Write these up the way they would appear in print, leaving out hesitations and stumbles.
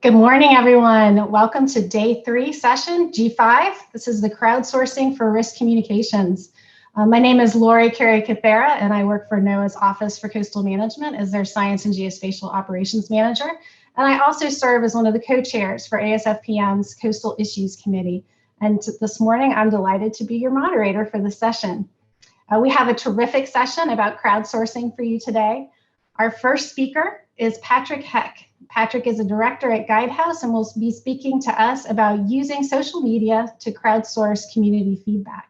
Good morning, everyone. Welcome to day 3 session, G5. This is the Crowdsourcing for Risk Communications. My name is Lori Carey-Cathera, and I work for NOAA's Office for Coastal Management as their Science and Geospatial Operations Manager. And I also serve as one of the co-chairs for ASFPM's Coastal Issues Committee. And this morning, I'm delighted to be your moderator for the session. We have a terrific session about crowdsourcing for you today. Our first speaker is Patrick Heck. Patrick is a director at Guidehouse and will be speaking to us about using social media to crowdsource community feedback.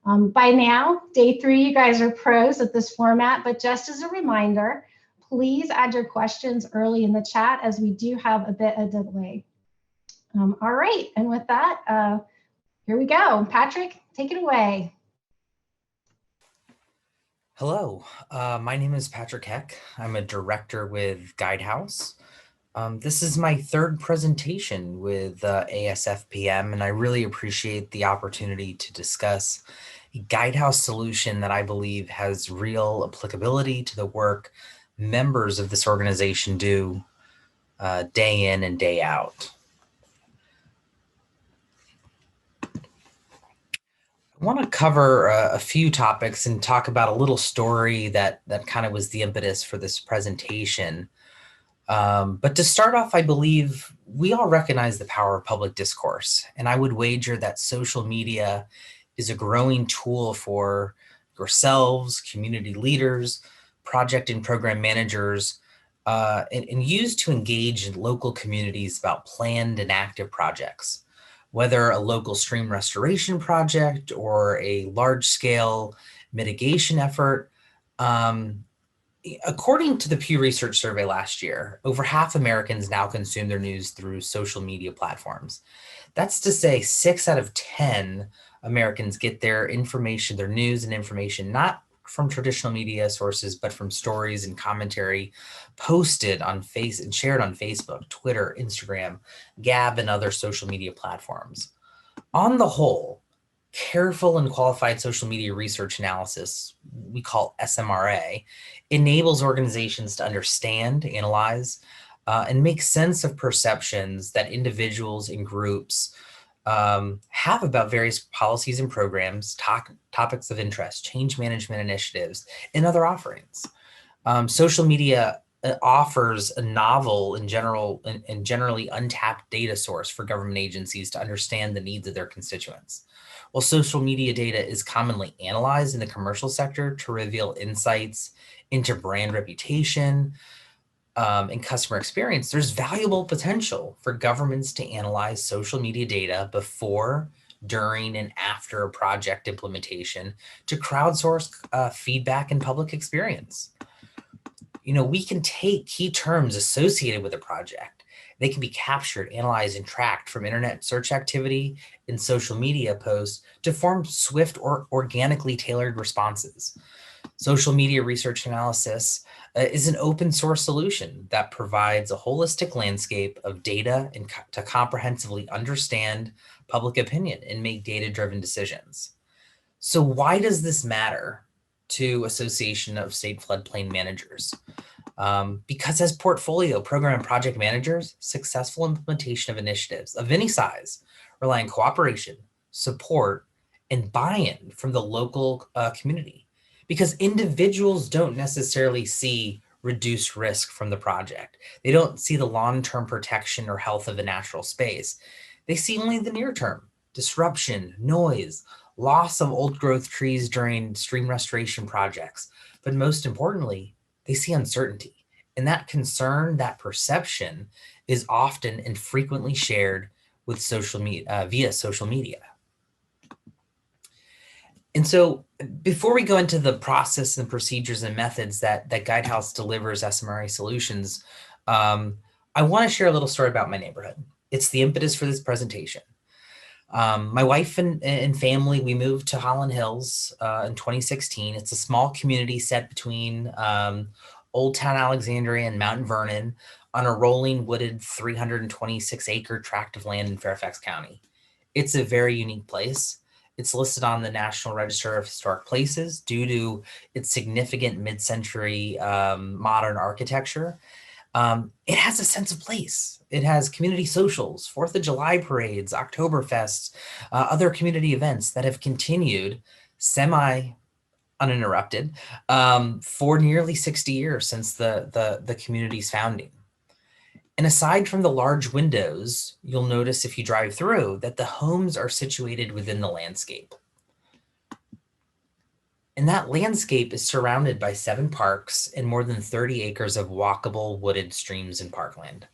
By now, day 3, you guys are pros at this format, but just as a reminder, please add your questions early in the chat as we do have a bit of delay. All right, and with that, here we go. Patrick, take it away. Hello, my name is Patrick Heck. I'm a director with Guidehouse. This is my 3rd presentation with ASFPM, and I really appreciate the opportunity to discuss a Guidehouse solution that I believe has real applicability to the work members of this organization do day in and day out. I want to cover a few topics and talk about a little story that kind of was the impetus for this presentation. But to start off, I believe we all recognize the power of public discourse, and I would wager that social media is a growing tool for yourselves, community leaders, project and program managers, and used to engage in local communities about planned and active projects, whether a local stream restoration project or a large-scale mitigation effort. According to the Pew Research survey last year, over half Americans now consume their news through social media platforms. That's to say 6 out of 10 Americans get their information, their news and information, not from traditional media sources, but from stories and commentary posted on and shared on Facebook, Twitter, Instagram, Gab, and other social media platforms. On the whole, careful and qualified social media research analysis, we call SMRA, enables organizations to understand, analyze, and make sense of perceptions that individuals and groups have about various policies and programs, topics of interest, change management initiatives, and other offerings. Social media offers a novel and generally untapped data source for government agencies to understand the needs of their constituents. While social media data is commonly analyzed in the commercial sector to reveal insights into brand reputation and customer experience, there's valuable potential for governments to analyze social media data before, during, and after a project implementation to crowdsource feedback and public experience. You know, we can take key terms associated with a project. They can be captured, analyzed, and tracked from internet search activity and social media posts to form swift or organically tailored responses. Social media research analysis is an open source solution that provides a holistic landscape of data and to comprehensively understand public opinion and make data-driven decisions. So why does this matter to Association of State Floodplain Managers? Because as portfolio, program, and project managers, successful implementation of initiatives of any size rely on cooperation, support, and buy-in from the local community. Because individuals don't necessarily see reduced risk from the project. They don't see the long-term protection or health of the natural space. They see only the near-term disruption, noise, loss of old growth trees during stream restoration projects. But most importantly, they see uncertainty. And that concern, that perception is often and frequently shared with social media, via social media. And so before we go into the process and procedures and methods that Guidehouse delivers SMRA solutions, I want to share a little story about my neighborhood. It's the impetus for this presentation. My wife and family, we moved to Holland Hills in 2016. It's a small community set between Old Town Alexandria and Mount Vernon on a rolling wooded 326-acre tract of land in Fairfax County. It's a very unique place. It's listed on the National Register of Historic Places due to its significant mid-century modern architecture. It has a sense of place. It has community socials, 4th of July parades, Oktoberfests, other community events that have continued uninterrupted for nearly 60 years since the community's founding. And aside from the large windows, you'll notice if you drive through that the homes are situated within the landscape. And that landscape is surrounded by 7 parks and more than 30 acres of walkable wooded streams and parkland.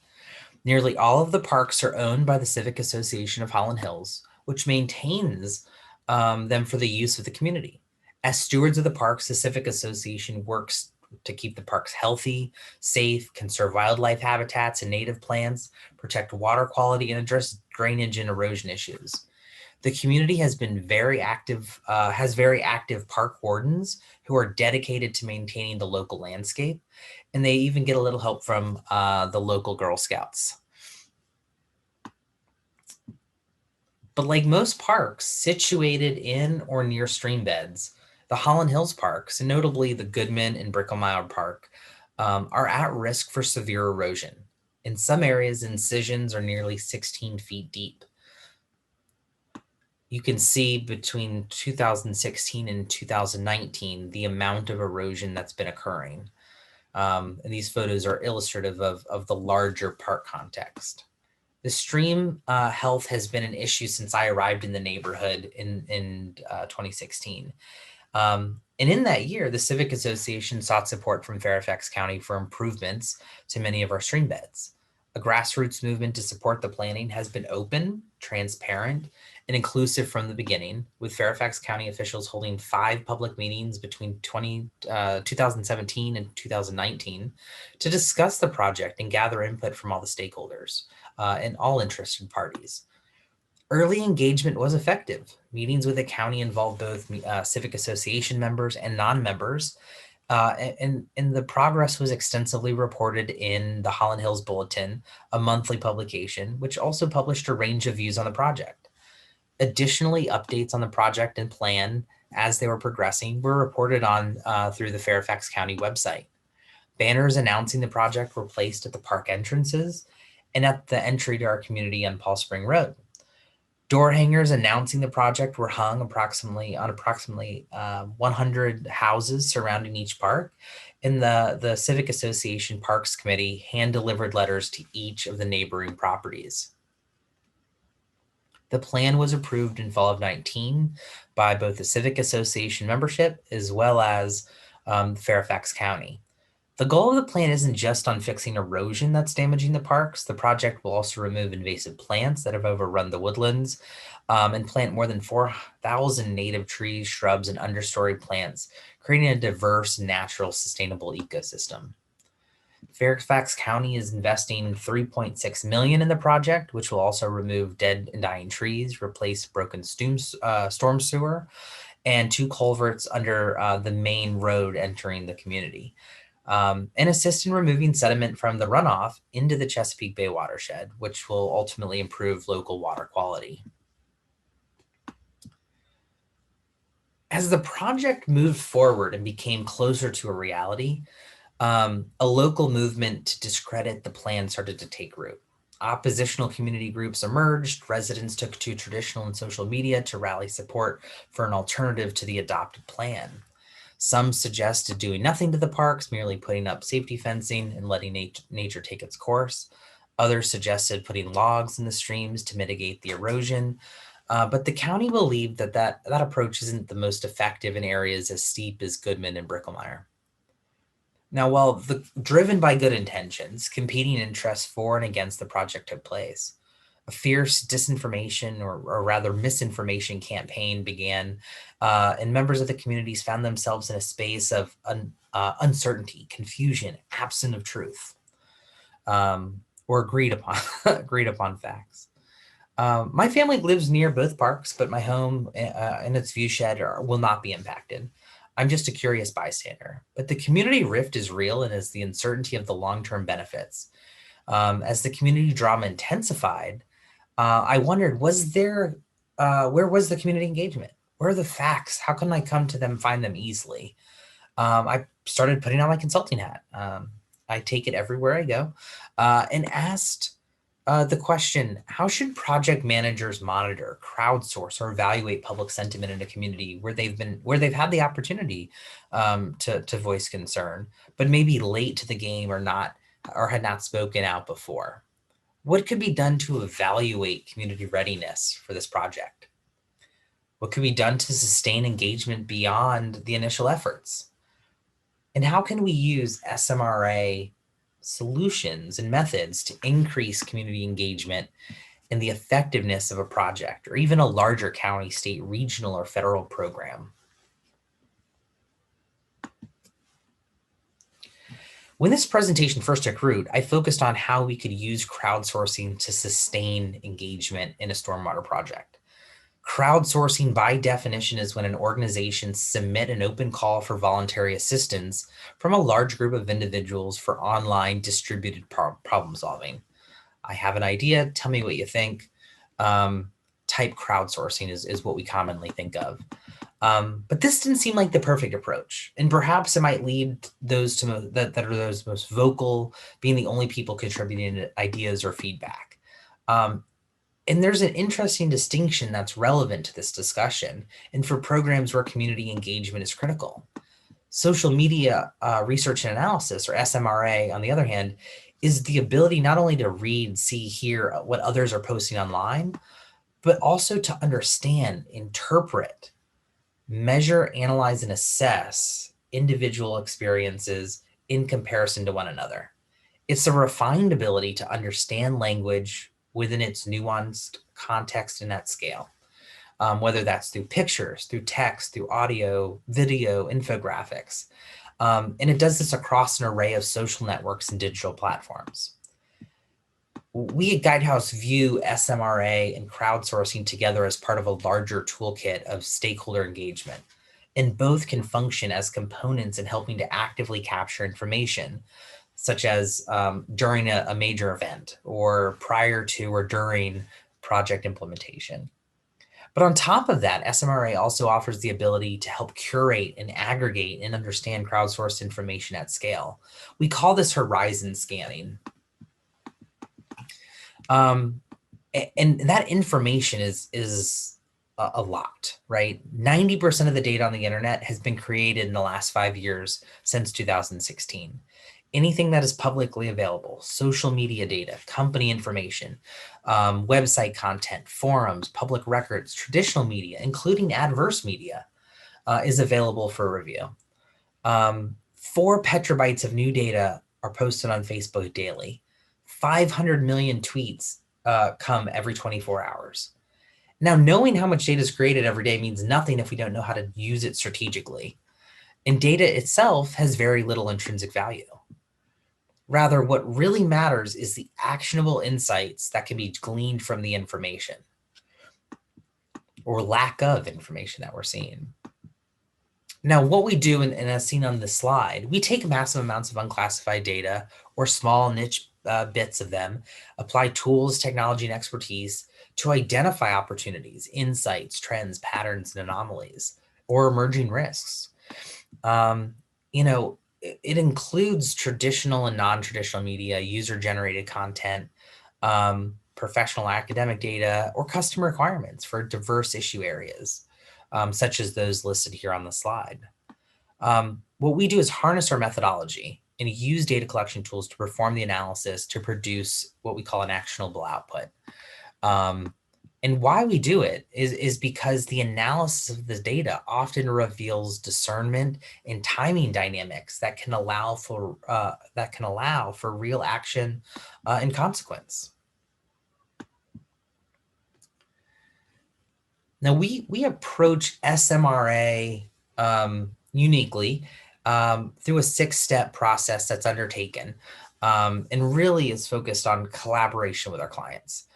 Nearly all of the parks are owned by the Civic Association of Holland Hills, which maintains them for the use of the community. As stewards of the parks, the Civic Association works to keep the parks healthy, safe, conserve wildlife habitats and native plants, protect water quality, and address drainage and erosion issues. The community has been very active, has very active park wardens who are dedicated to maintaining the local landscape, and they even get a little help from the local Girl Scouts. But like most parks situated in or near stream beds, the Holland Hills parks, and notably the Goodman and Bricklemire Park, are at risk for severe erosion. In some areas, incisions are nearly 16 feet deep. You can see between 2016 and 2019, the amount of erosion that's been occurring. And these photos are illustrative of the larger park context. The stream health has been an issue since I arrived in the neighborhood in 2016. And in that year, the Civic Association sought support from Fairfax County for improvements to many of our stream beds. A grassroots movement to support the planning has been open, transparent, and inclusive from the beginning, with Fairfax County officials holding 5 public meetings between 2017 and 2019 to discuss the project and gather input from all the stakeholders and all interested parties. Early engagement was effective. Meetings with the county involved both Civic Association members and non-members, and the progress was extensively reported in the Holland Hills Bulletin, a monthly publication, which also published a range of views on the project. Additionally, updates on the project and plan as they were progressing were reported on through the Fairfax County website. Banners announcing the project were placed at the park entrances and at the entry to our community on Paul Spring Road. Door hangers announcing the project were hung approximately 100 houses surrounding each park, and the Civic Association Parks Committee hand-delivered letters to each of the neighboring properties. The plan was approved in fall of 19 by both the Civic Association membership as well as Fairfax County. The goal of the plan isn't just on fixing erosion that's damaging the parks. The project will also remove invasive plants that have overrun the woodlands and plant more than 4,000 native trees, shrubs, and understory plants, creating a diverse, natural, sustainable ecosystem. Fairfax County is investing $3.6 million in the project, which will also remove dead and dying trees, replace broken storm sewer, and 2 culverts under the main road entering the community, and assist in removing sediment from the runoff into the Chesapeake Bay watershed, which will ultimately improve local water quality. As the project moved forward and became closer to a reality, a local movement to discredit the plan started to take root. Oppositional community groups emerged. Residents took to traditional and social media to rally support for an alternative to the adopted plan. Some suggested doing nothing to the parks, merely putting up safety fencing and letting nature take its course. Others suggested putting logs in the streams to mitigate the erosion. But the county believed that approach isn't the most effective in areas as steep as Goodman and Bricklemire. Now, while driven by good intentions, competing interests for and against the project took place. A fierce disinformation or rather misinformation campaign began, and members of the communities found themselves in a space of uncertainty, confusion, absence of truth, or agreed upon facts. My family lives near both parks, but my home and its view shed will not be impacted. I'm just a curious bystander, but the community rift is real and is the uncertainty of the long-term benefits. As the community drama intensified, I wondered, where was the community engagement? Where are the facts? How can I come to them, find them easily? I started putting on my consulting hat. I take it everywhere I go, and asked the question, how should project managers monitor, crowdsource, or evaluate public sentiment in a community where they've had the opportunity to voice concern, but maybe late to the game or had not spoken out before? What could be done to evaluate community readiness for this project? What could be done to sustain engagement beyond the initial efforts? And how can we use SMRA solutions and methods to increase community engagement and the effectiveness of a project, or even a larger county, state, regional, or federal program? When this presentation first took root, I focused on how we could use crowdsourcing to sustain engagement in a stormwater project. Crowdsourcing, by definition, is when an organization submit an open call for voluntary assistance from a large group of individuals for online distributed problem solving. I have an idea, tell me what you think. Type crowdsourcing is what we commonly think of. But this didn't seem like the perfect approach. And perhaps it might lead those that are those most vocal being the only people contributing ideas or feedback. And there's an interesting distinction that's relevant to this discussion and for programs where community engagement is critical. Social media research and analysis, or SMRA, on the other hand, is the ability not only to read, see, hear what others are posting online, but also to understand, interpret, measure, analyze, and assess individual experiences in comparison to one another. It's a refined ability to understand language within its nuanced context and at scale, whether that's through pictures, through text, through audio, video, infographics. And it does this across an array of social networks and digital platforms. We at Guidehouse view SMRA and crowdsourcing together as part of a larger toolkit of stakeholder engagement, and both can function as components in helping to actively capture information, such as during a major event or prior to or during project implementation. But on top of that, SMRA also offers the ability to help curate and aggregate and understand crowdsourced information at scale. We call this horizon scanning. And that information is a lot, right? 90% of the data on the internet has been created in the last 5 years since 2016. Anything that is publicly available, social media data, company information, website content, forums, public records, traditional media, including adverse media, is available for review. 4 petabytes of new data are posted on Facebook daily. 500 million tweets come every 24 hours. Now, knowing how much data is created every day means nothing if we don't know how to use it strategically. And data itself has very little intrinsic value. Rather, what really matters is the actionable insights that can be gleaned from the information or lack of information that we're seeing. Now, what we do, and as seen on this slide, we take massive amounts of unclassified data or small niche bits of them, apply tools, technology, and expertise to identify opportunities, insights, trends, patterns, and anomalies, or emerging risks. It includes traditional and non-traditional media, user-generated content, professional academic data, or customer requirements for diverse issue areas, such as those listed here on the slide. What we do is harness our methodology and use data collection tools to perform the analysis to produce what we call an actionable output. And why we do it is because the analysis of the data often reveals discernment and timing dynamics that can allow for real action and consequence. Now we approach SMRA uniquely through a 6-step process that's undertaken, and really is focused on collaboration with our clients.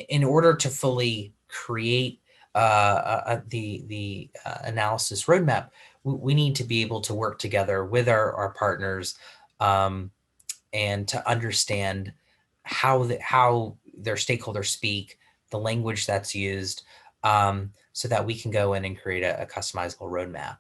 In order to fully create the analysis roadmap, we need to be able to work together with our partners and to understand how their stakeholders speak, the language that's used, so that we can go in and create a customizable roadmap.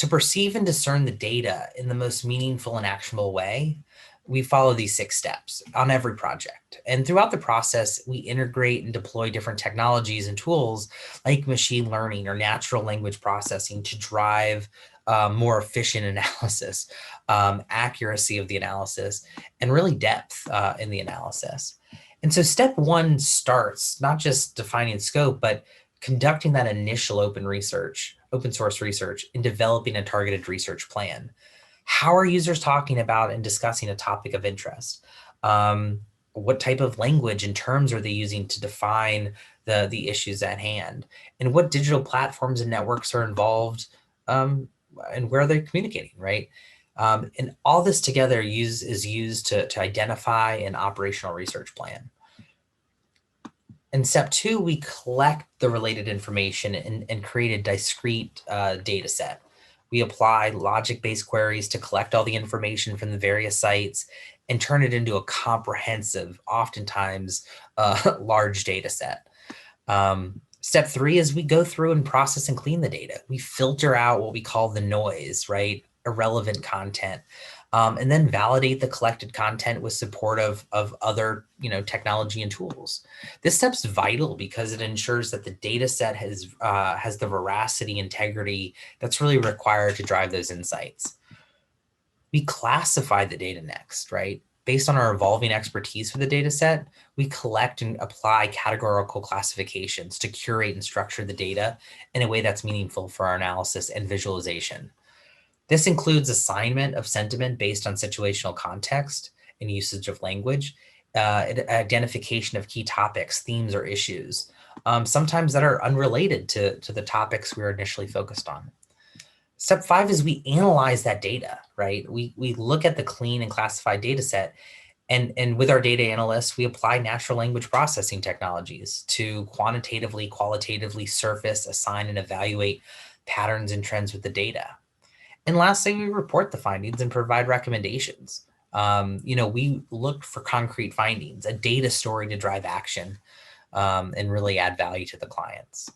To perceive and discern the data in the most meaningful and actionable way, we follow these 6 steps on every project. And throughout the process, we integrate and deploy different technologies and tools like machine learning or natural language processing to drive more efficient analysis, accuracy of the analysis, and really depth in the analysis. And so step 1 starts not just defining scope, but conducting that initial open source research, and developing a targeted research plan. How are users talking about and discussing a topic of interest? What type of language and terms are they using to define the issues at hand? And what digital platforms and networks are involved, and where are they communicating, right? And all this together is used to identify an operational research plan. In step 2, we collect the related information and create a discrete data set. We apply logic-based queries to collect all the information from the various sites and turn it into a comprehensive, oftentimes large data set. Step 3 is we go through and process and clean the data. We filter out what we call the noise, right? Irrelevant content. And then validate the collected content with support of other technology and tools. This step's vital because it ensures that the data set has the veracity, integrity that's really required to drive those insights. We classify the data next, right? Based on our evolving expertise for the data set, we collect and apply categorical classifications to curate and structure the data in a way that's meaningful for our analysis and visualization. This includes assignment of sentiment based on situational context and usage of language, identification of key topics, themes, or issues, sometimes that are unrelated to the topics we were initially focused on. Step 5 is we analyze that data, right? We look at the clean and classified data set, and with our data analysts, we apply natural language processing technologies to quantitatively, qualitatively surface, assign, and evaluate patterns and trends with the data. And lastly, we report the findings and provide recommendations. We look for concrete findings, a data story to drive action, and really add value to the clients.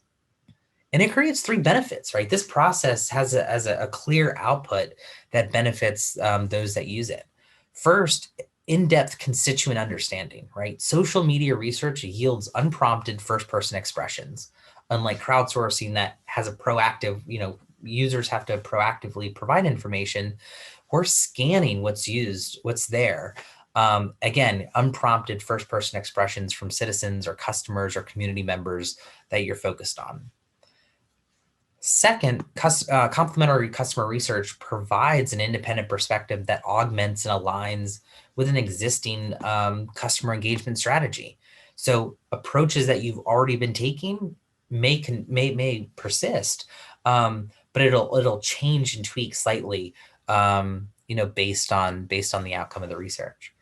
And it creates 3 benefits, right? This process has a clear output that benefits those that use it. First, in-depth constituent understanding, right? Social media research yields unprompted first-person expressions, unlike crowdsourcing that has a proactive, users have to proactively provide information. We're scanning what's there. Again, unprompted first-person expressions from citizens or customers or community members that you're focused on. Second, complementary customer research provides an independent perspective that augments and aligns with an existing customer engagement strategy. So approaches that you've already been taking may persist, but it'll change and tweak slightly, based on the outcome of the research.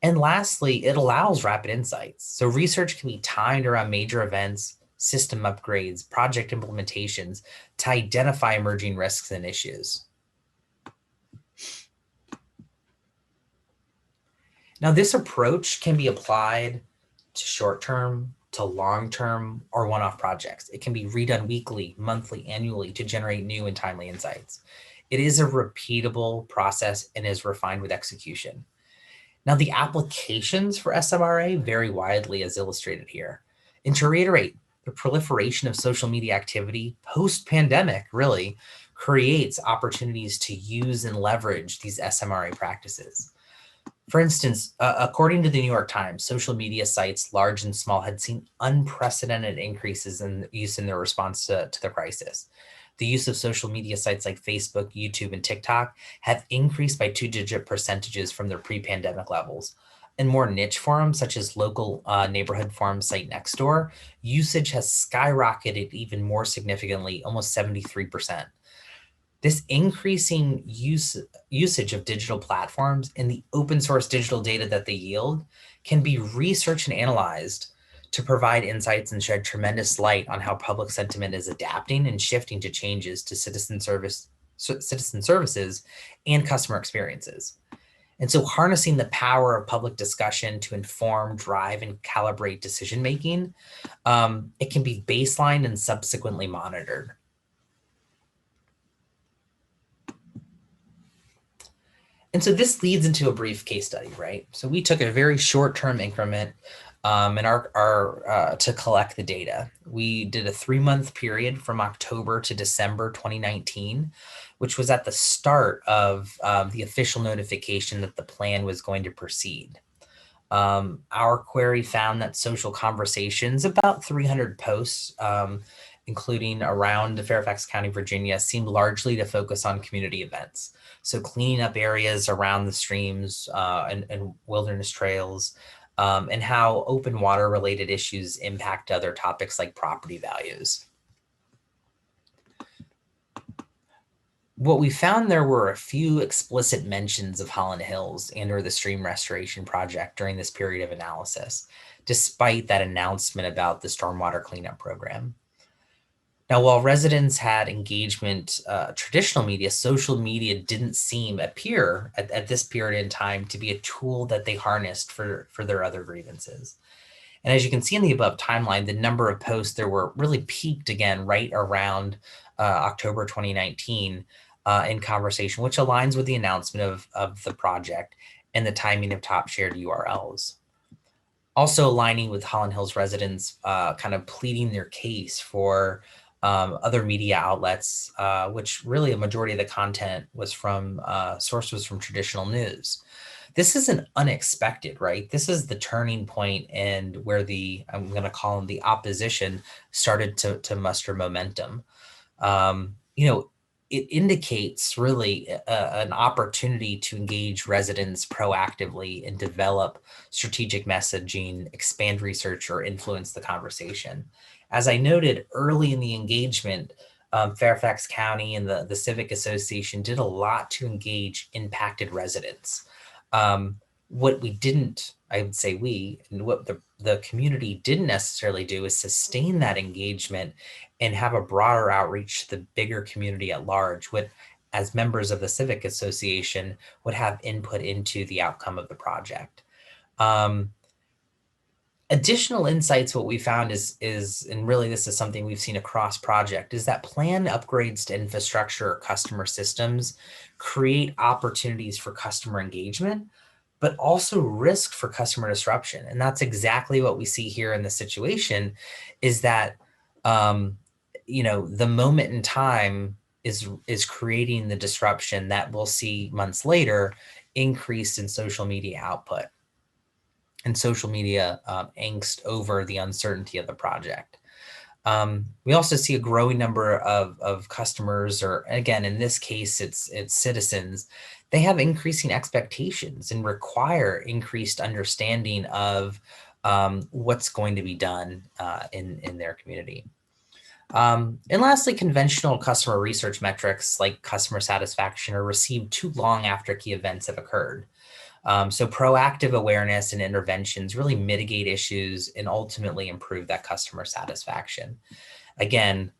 And lastly, it allows rapid insights. So research can be timed around major events, system upgrades, project implementations to identify emerging risks and issues. Now, this approach can be applied to short-term, to long-term, or one-off projects. It can be redone weekly, monthly, annually to generate new and timely insights. It is a repeatable process and is refined with execution. Now, the applications for SMRA vary widely as illustrated here. And to reiterate, the proliferation of social media activity post-pandemic really creates opportunities to use and leverage these SMRA practices. For instance, according to the New York Times, social media sites, large and small, had seen unprecedented increases in use in their response to the crisis. The use of social media sites like Facebook, YouTube, and TikTok have increased by 2-digit percentages from their pre-pandemic levels. In more niche forums, such as local neighborhood forum site Nextdoor, usage has skyrocketed even more significantly, almost 73%. This increasing usage of digital platforms and the open source digital data that they yield can be researched and analyzed to provide insights and shed tremendous light on how public sentiment is adapting and shifting to changes to citizen services and customer experiences. And so harnessing the power of public discussion to inform, drive, and calibrate decision-making, it can be baselined and subsequently monitored. And so this leads into a brief case study, right? So we took a very short-term increment to collect the data. We did a 3-month period from October to December 2019, which was at the start of the official notification that the plan was going to proceed. Our query found that social conversations, about 300 posts, including around Fairfax County, Virginia, seemed largely to focus on community events. So cleaning up areas around the streams and wilderness trails, and how open water related issues impact other topics like property values. What we found, there were a few explicit mentions of Holland Hills and or the stream restoration project during this period of analysis, despite that announcement about the stormwater cleanup program. Now, while residents had engagement, traditional media, social media didn't appear at this period in time to be a tool that they harnessed for their other grievances. And as you can see in the above timeline, the number of posts there were really peaked again right around October 2019 in conversation, which aligns with the announcement of the project and the timing of top shared URLs. Also aligning with Holland Hills residents kind of pleading their case for other media outlets, which really a majority of the content was from source was from traditional news. This isn't unexpected, right? This is the turning point and where I'm going to call them the opposition started to muster momentum. It indicates really an opportunity to engage residents proactively and develop strategic messaging, expand research, or influence the conversation. As I noted early in the engagement, Fairfax County and the Civic Association did a lot to engage impacted residents. What we didn't, I would say and what the community didn't necessarily do is sustain that engagement and have a broader outreach to the bigger community at large, as members of the Civic Association would have input into the outcome of the project. Additional insights, what we found is, and really this is something we've seen across project, is that planned upgrades to infrastructure or customer systems create opportunities for customer engagement, but also risk for customer disruption. And that's exactly what we see here in this situation, is that, the moment in time is creating the disruption that we'll see months later increased in social media output and social media angst over the uncertainty of the project. We also see a growing number of customers, or again, in this case, it's citizens. They have increasing expectations and require increased understanding of what's going to be done in their community. And lastly, conventional customer research metrics like customer satisfaction are received too long after key events have occurred. So proactive awareness and interventions really mitigate issues and ultimately improve that customer satisfaction. Again,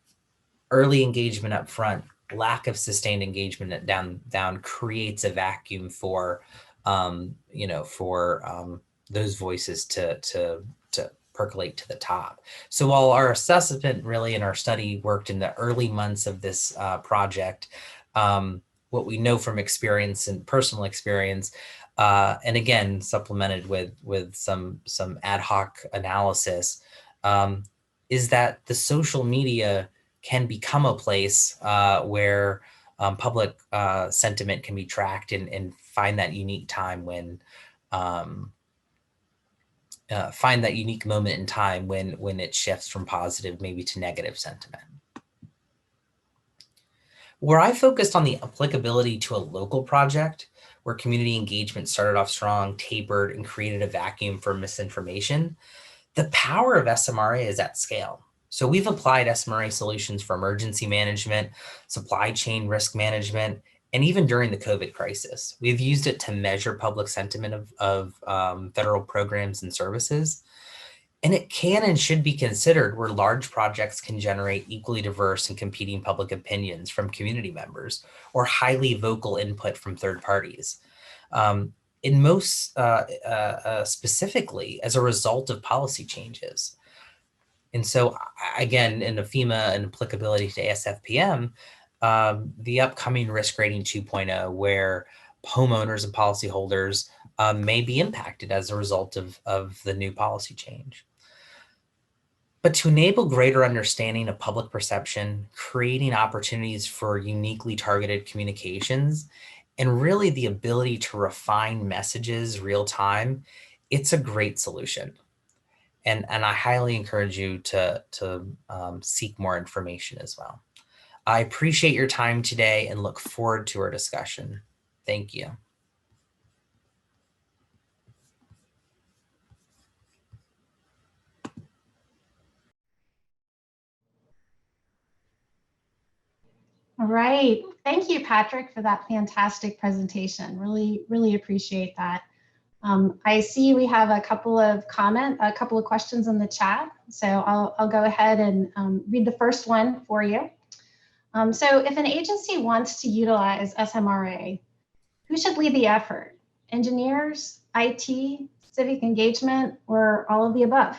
early engagement up front, lack of sustained engagement down creates a vacuum for, those voices to percolate to the top. So while our assessment really in our study worked in the early months of this project, what we know from experience and personal experience, and again, supplemented with some ad hoc analysis, is that the social media can become a place where public sentiment can be tracked and find that unique time when, find that unique moment in time when it shifts from positive maybe to negative sentiment. Where I focused on the applicability to a local project, where community engagement started off strong, tapered, and created a vacuum for misinformation, the power of SMRA is at scale. So we've applied SMRA solutions for emergency management, supply chain risk management, and even during the COVID crisis. We've used it to measure public sentiment of federal programs and services. And it can and should be considered where large projects can generate equally diverse and competing public opinions from community members or highly vocal input from third parties. In most specifically as a result of policy changes. And so again, in the FEMA and applicability to ASFPM, the upcoming risk rating 2.0, where homeowners and policyholders may be impacted as a result of the new policy change. But to enable greater understanding of public perception, creating opportunities for uniquely targeted communications, and really the ability to refine messages real time, it's a great solution. And I highly encourage you to seek more information as well. I appreciate your time today and look forward to our discussion. Thank you. All right. Thank you, Patrick, for that fantastic presentation. Really appreciate that. I see we have a couple of questions in the chat. So I'll go ahead and read the first one for you. So if an agency wants to utilize SMRA, who should lead the effort? Engineers, IT, civic engagement, or all of the above?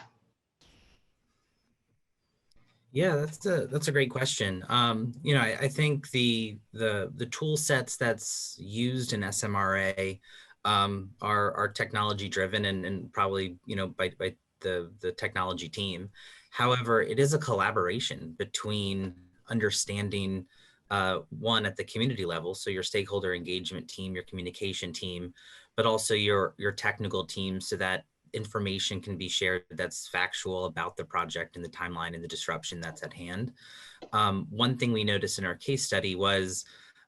Yeah, that's a great question. I think the tool sets that's used in SMRA are technology driven and probably by the technology team. However, it is a collaboration between understanding one at the community level, so your stakeholder engagement team, your communication team, but also your technical team, so that information can be shared that's factual about the project and the timeline and the disruption that's at hand. One thing we noticed in our case study was,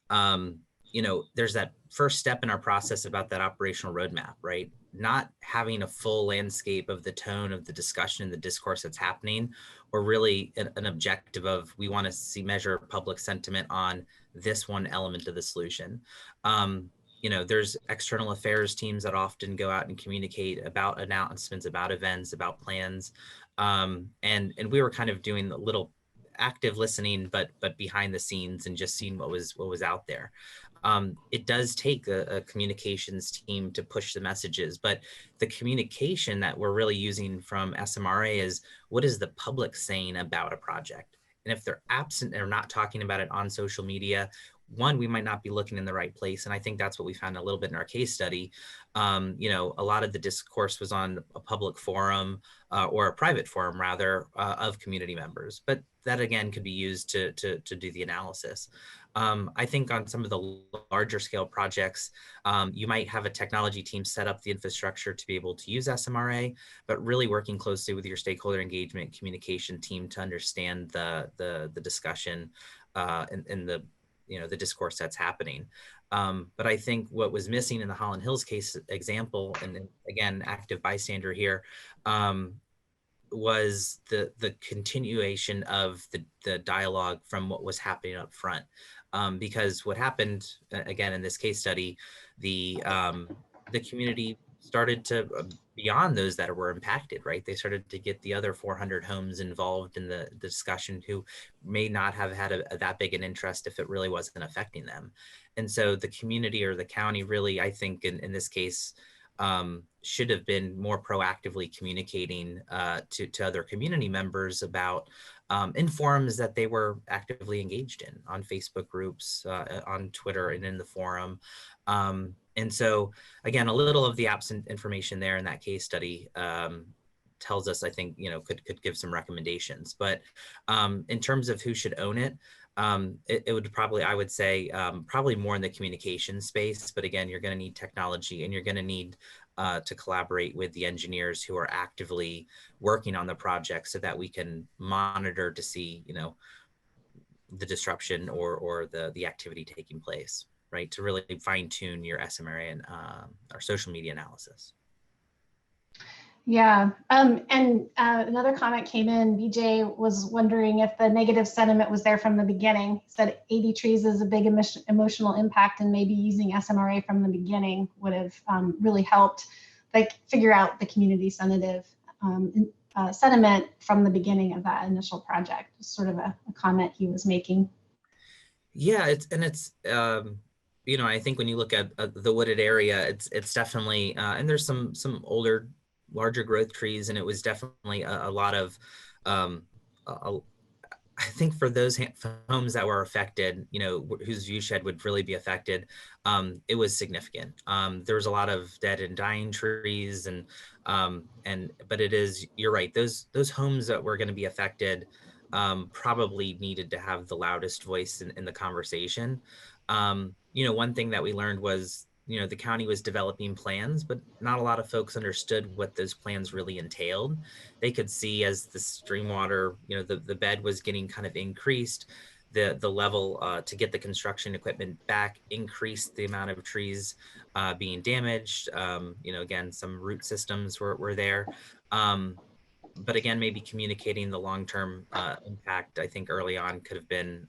there's that first step in our process about that operational roadmap, right? Not having a full landscape of the tone of the discussion and the discourse that's happening, or really an objective of, we want to measure public sentiment on this one element of the solution. There's external affairs teams that often go out and communicate about announcements, about events, about plans. And we were kind of doing a little active listening, but behind the scenes and just seeing what was out there. It does take a communications team to push the messages, but the communication that we're really using from SMRA is, what is the public saying about a project? And if they're absent or not talking about it on social media, one, we might not be looking in the right place. And I think that's what we found a little bit in our case study. A lot of the discourse was on a public forum or a private forum rather of community members, but that again could be used to do the analysis. I think on some of the larger scale projects, you might have a technology team set up the infrastructure to be able to use SMRA, but really working closely with your stakeholder engagement communication team to understand the discussion and the discourse that's happening. But I think what was missing in the Holland Hills case example, and again, active bystander here, was the continuation of the dialogue from what was happening up front. Because what happened, again, in this case study, the community started to, beyond those that were impacted, right? They started to get the other 400 homes involved in the discussion who may not have had that big an interest if it really wasn't affecting them. And so the community or the county really, I think in this case, should have been more proactively communicating to other community members about in forums that they were actively engaged in, on Facebook groups, on Twitter, and in the forum. And so, again, a little of the absent information there in that case study tells us, I think, could give some recommendations. But in terms of who should own it, it would probably, I would say, probably more in the communication space. But again, you're going to need technology, and you're going to need to collaborate with the engineers who are actively working on the project, so that we can monitor to see, the disruption or the activity taking place, right? To really fine tune your SMRA and our social media analysis. Yeah, another comment came in. BJ was wondering if the negative sentiment was there from the beginning. He said 80 trees is a big emotional impact, and maybe using SMRA from the beginning would have really helped, figure out the community sentiment from the beginning of that initial project. Just sort of a comment he was making. Yeah, I think when you look at the wooded area, it's definitely, and there's some older, larger growth trees, and it was definitely a lot of I think for those homes that were affected, whose view shed would really be affected, it was significant. There was a lot of dead and dying trees, but you're right. Those homes that were going to be affected probably needed to have the loudest voice in the conversation. One thing that we learned was, the county was developing plans, but not a lot of folks understood what those plans really entailed. They could see as the stream water, the bed was getting kind of increased, the level to get the construction equipment back increased the amount of trees being damaged. Again, some root systems were there. But again, maybe communicating the long-term impact, I think early on could have been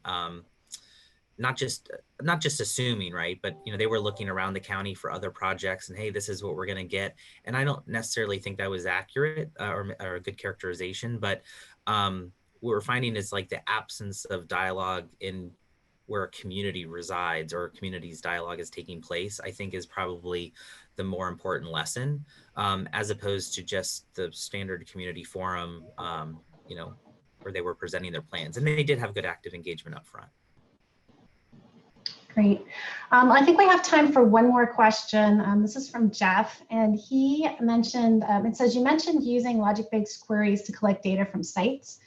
not just assuming, right? But they were looking around the county for other projects, and hey, this is what we're going to get. And I don't necessarily think that was accurate or a good characterization. But what we're finding is like the absence of dialogue in where a community resides or a community's dialogue is taking place, I think is probably the more important lesson, as opposed to just the standard community forum, where they were presenting their plans. And they did have good active engagement up front. Great. I think we have time for one more question. This is from Jeff, and he mentioned, it says, you mentioned using logic-based queries to collect data from sites.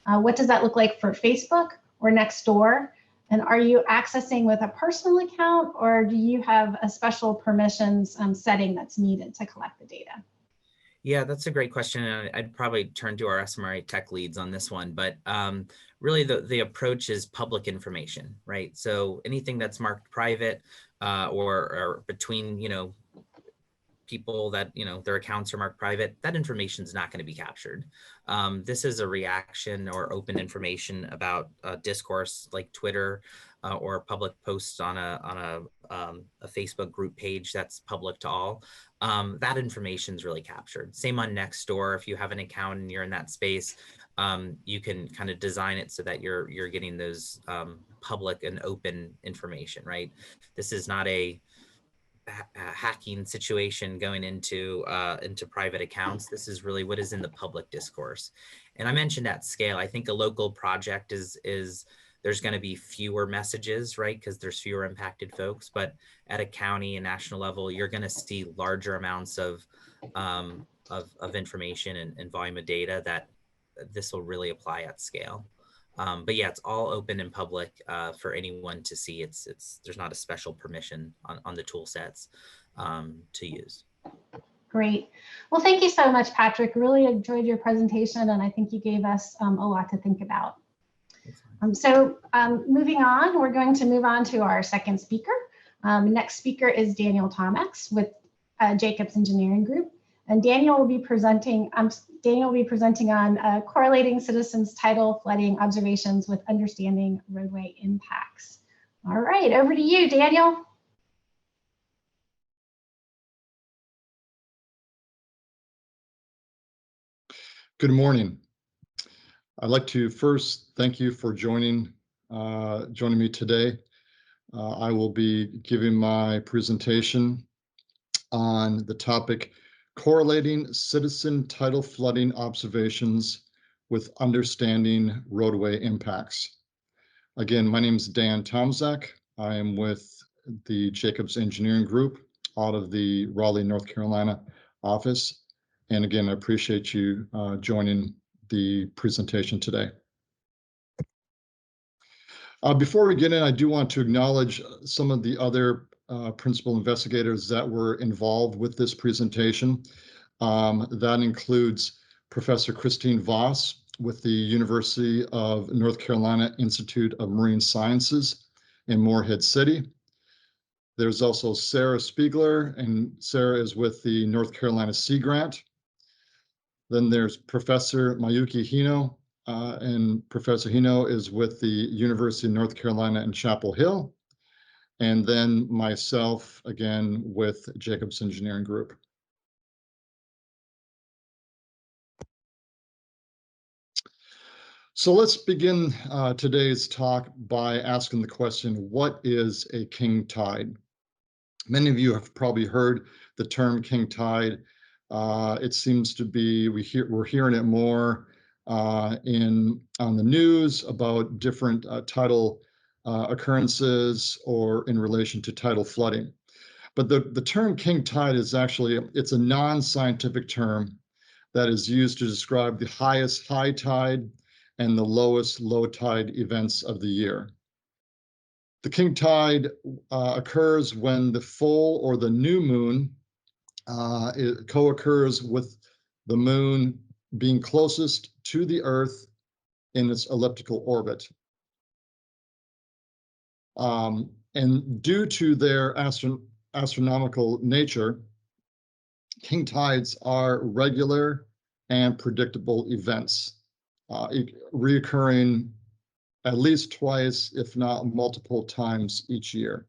What does that look like for Facebook or Nextdoor? And are you accessing with a personal account, or do you have a special permissions setting that's needed to collect the data? Yeah, that's a great question. And I'd probably turn to our SMRA tech leads on this one, but really the approach is public information, right? So anything that's marked private or between, people that, their accounts are marked private, that information is not going to be captured. This is a reaction or open information about discourse like Twitter or public posts on a Facebook group page that's public to all. That information is really captured. Same on Nextdoor. If you have an account and you're in that space, you can kind of design it so that you're getting those public and open information, right? This is not a hacking situation going into private accounts. This is really what is in the public discourse. And I mentioned at scale, I think a local project is there's going to be fewer messages, right? Because there's fewer impacted folks. But at a county and national level, you're going to see larger amounts of information and volume of data that this will really apply at scale. But yeah, it's all open and public for anyone to see. There's not a special permission on the tool sets to use. Great. Well, thank you so much, Patrick. Really enjoyed your presentation, and I think you gave us a lot to think about. Moving on, we're going to move on to our second speaker. Next speaker is Daniel Tomczak with Jacobs Engineering Group. And Daniel will be presenting on correlating citizens' tidal flooding observations with understanding roadway impacts. All right, over to you, Daniel. Good morning. I'd like to first thank you for joining me today. I will be giving my presentation on the topic correlating citizen tidal flooding observations with understanding roadway impacts. Again, my name is Dan Tomczak. I am with the Jacobs Engineering Group out of the Raleigh, North Carolina office. And again, I appreciate you joining the presentation today. Before we get in, I do want to acknowledge some of the other principal investigators that were involved with this presentation. That includes Professor Christine Voss with the University of North Carolina Institute of Marine Sciences in Morehead City. There's also Sarah Spiegler, and Sarah is with the North Carolina Sea Grant. Then there's Professor Mayuki Hino, and Professor Hino is with the University of North Carolina in Chapel Hill. And then myself, again, with Jacobs Engineering Group. So let's begin today's talk by asking the question, what is a king tide? Many of you have probably heard the term king tide. It seems to be, we're hearing it more on the news about different tidal occurrences or in relation to tidal flooding. But the term king tide is actually, it's a non-scientific term that is used to describe the highest high tide and the lowest low tide events of the year. The king tide occurs when the full or the new moon it co-occurs with the moon being closest to the Earth in its elliptical orbit. And due to their astronomical nature, king tides are regular and predictable events, reoccurring at least twice, if not multiple times each year.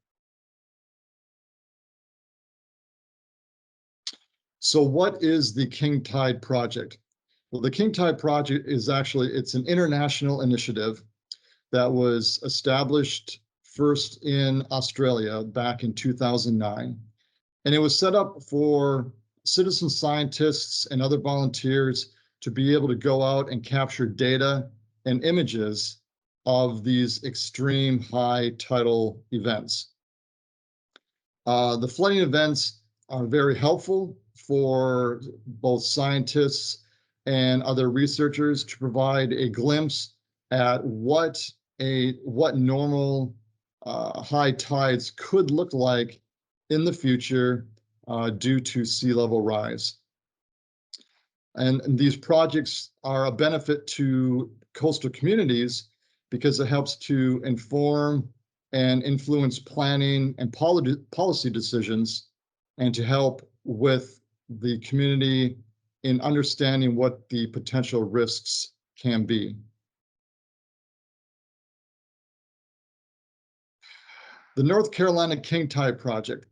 So what is the King Tide Project? Well, the King Tide Project is actually, it's an international initiative that was established first in Australia back in 2009. And it was set up for citizen scientists and other volunteers to be able to go out and capture data and images of these extreme high tidal events. The flooding events are very helpful for both scientists and other researchers to provide a glimpse at what normal high tides could look like in the future due to sea level rise. And these projects are a benefit to coastal communities because it helps to inform and influence planning and policy decisions, and to help with the community in understanding what the potential risks can be. The North Carolina King Tide Project.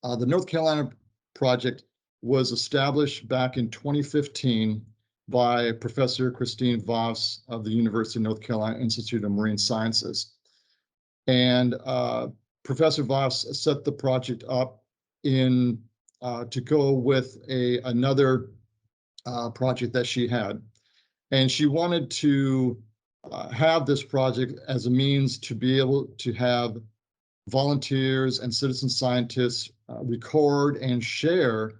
The North Carolina project was established back in 2015 by Professor Christine Voss of the University of North Carolina Institute of Marine Sciences. And Professor Voss set the project up to go with another project that she had. And she wanted to have this project as a means to be able to have volunteers and citizen scientists record and share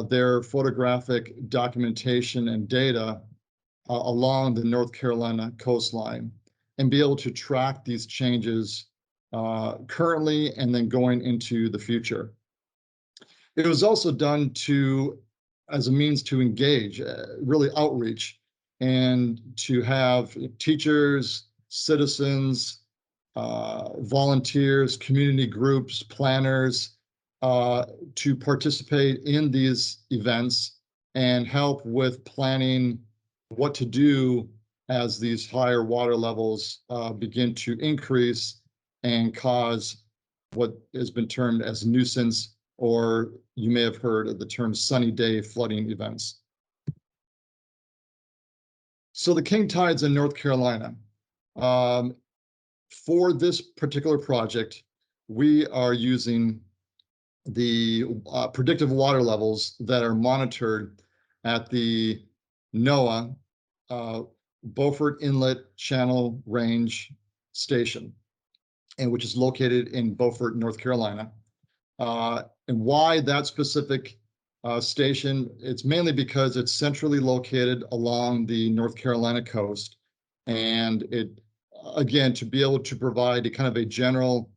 their photographic documentation and data along the North Carolina coastline, and be able to track these changes currently and then going into the future. It was also done as a means to engage, really outreach, and to have teachers, citizens, volunteers, community groups, planners, to participate in these events and help with planning what to do as these higher water levels begin to increase and cause what has been termed as nuisance, or you may have heard of the term sunny day flooding events. So the king tides in North Carolina. For this particular project, we are using the predictive water levels that are monitored at the NOAA Beaufort Inlet Channel Range Station, and which is located in Beaufort, North Carolina. And why that specific station? It's mainly because it's centrally located along the North Carolina coast, and it, again, to be able to provide a kind of a general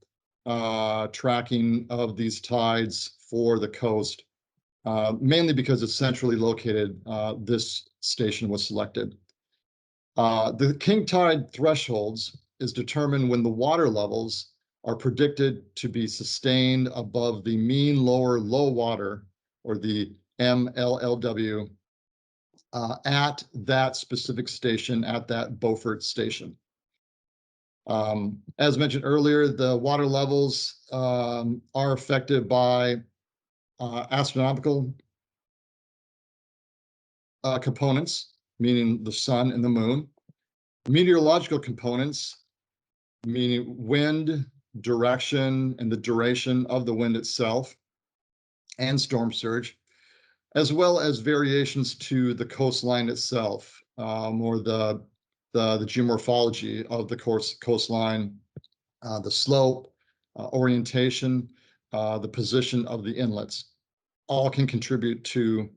tracking of these tides for the coast, mainly because it's centrally located, this station was selected. The king tide thresholds is determined when the water levels are predicted to be sustained above the mean lower low water, or the MLLW, at that specific station, at that Beaufort station. As mentioned earlier, the water levels are affected by astronomical components, meaning the sun and the moon, meteorological components, meaning wind, direction, and the duration of the wind itself, and storm surge, as well as variations to the coastline itself, or the geomorphology of the coastline, the slope, orientation, the position of the inlets, all can contribute to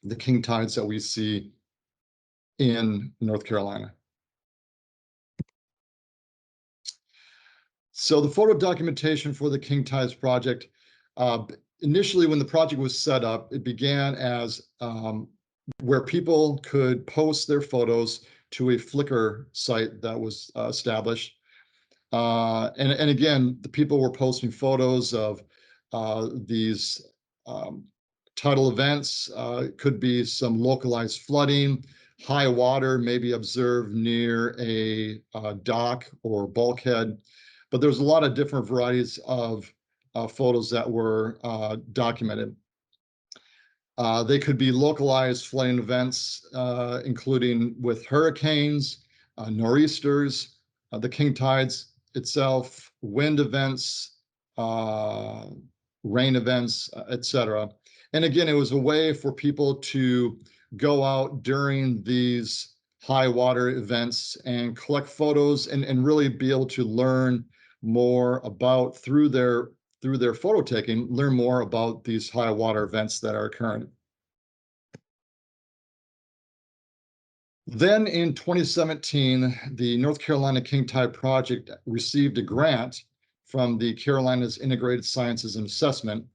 the king tides that we see in North Carolina. So the photo documentation for the king tides project, initially when the project was set up, it began as where people could post their photos to a Flickr site that was established. And again, the people were posting photos of these tidal events. Could be some localized flooding, high water, maybe observed near a dock or bulkhead. But there's a lot of different varieties of photos that were documented. They could be localized flooding events, including with hurricanes, nor'easters, the king tides itself, wind events, rain events, etc. And again, it was a way for people to go out during these high water events and collect photos and really be able to learn more about, through their photo taking, learn more about these high water events that are occurring. Then in 2017, the North Carolina King Tide Project received a grant from the Carolinas Integrated Sciences and Assessment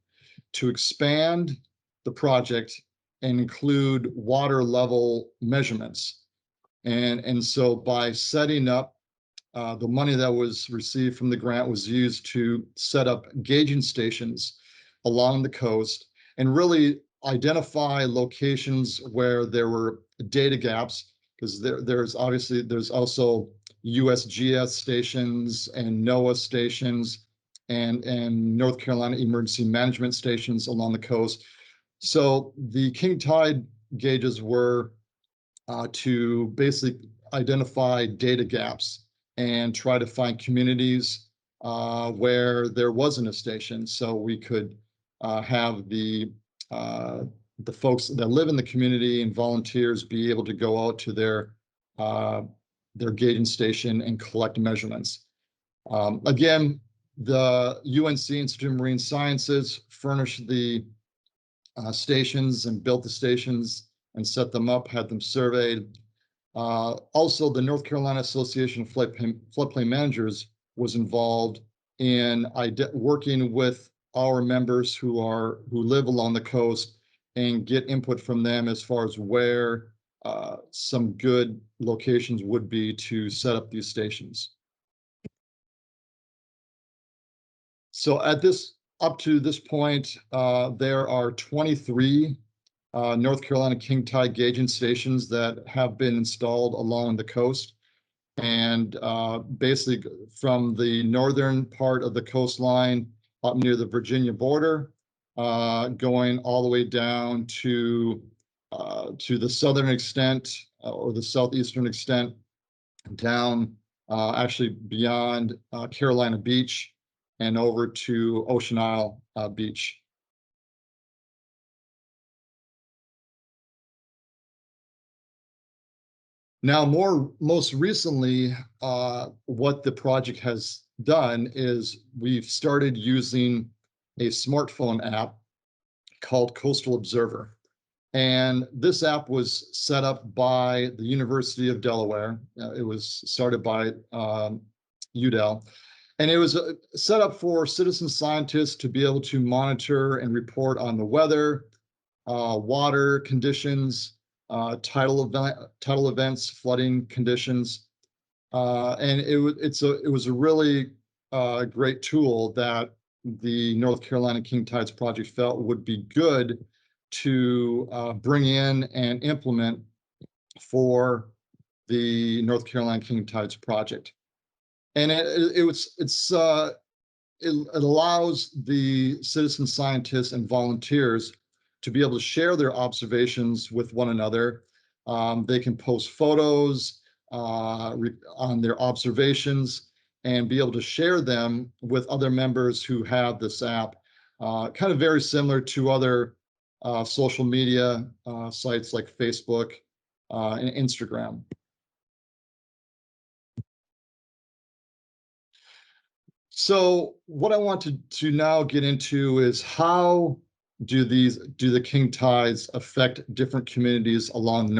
to expand the project and include water level measurements. And so by setting up, the money that was received from the grant was used to set up gauging stations along the coast and really identify locations where there were data gaps, because there's also USGS stations and NOAA stations and North Carolina emergency management stations along the coast. So the king tide gauges were to basically identify data gaps and try to find communities where there wasn't a station, so we could have the folks that live in the community and volunteers be able to go out to their gauging station and collect measurements. Again, the UNC Institute of Marine Sciences furnished the stations and built the stations and set them up, had them surveyed. Also, the North Carolina Association of Floodplain Managers was involved in working with our members who live along the coast and get input from them as far as where some good locations would be to set up these stations. So up to this point, there are 23 North Carolina king tide gauging stations that have been installed along the coast. And basically from the northern part of the coastline up near the Virginia border, going all the way down to the southern extent or the southeastern extent, down actually beyond Carolina Beach and over to Ocean Isle Beach. Now, most recently, what the project has done is we've started using a smartphone app called Coastal Observer. And this app was set up by the University of Delaware. It was started by UDEL. And it was set up for citizen scientists to be able to monitor and report on the weather, water conditions, tidal events, flooding conditions, and it was a really great tool that the North Carolina King Tides Project felt would be good to bring in and implement for the North Carolina King Tides Project. And it allows the citizen scientists and volunteers to be able to share their observations with one another. They can post photos on their observations and be able to share them with other members who have this app, kind of very similar to other social media sites like Facebook and Instagram. So what I want to now get into is how do the king tides affect different communities along the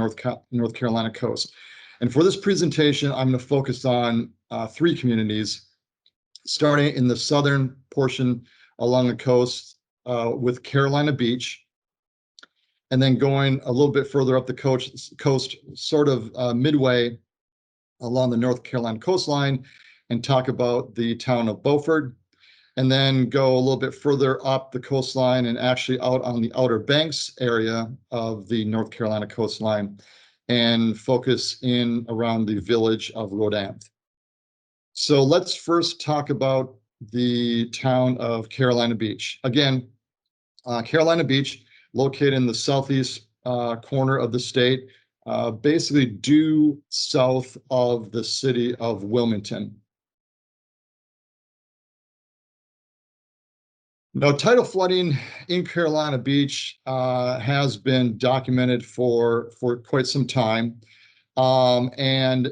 North Carolina coast? And for this presentation, I'm going to focus on 3 communities, starting in the southern portion along the coast with Carolina Beach, and then going a little bit further up the coast, sort of midway along the North Carolina coastline, and talk about the town of Beaufort, and then go a little bit further up the coastline and actually out on the Outer Banks area of the North Carolina coastline, and focus in around the village of Roadway. So let's first talk about the town of Carolina Beach. Again, Carolina Beach, located in the southeast corner of the state, basically due south of the city of Wilmington. Now, tidal flooding in Carolina Beach has been documented for quite some time. And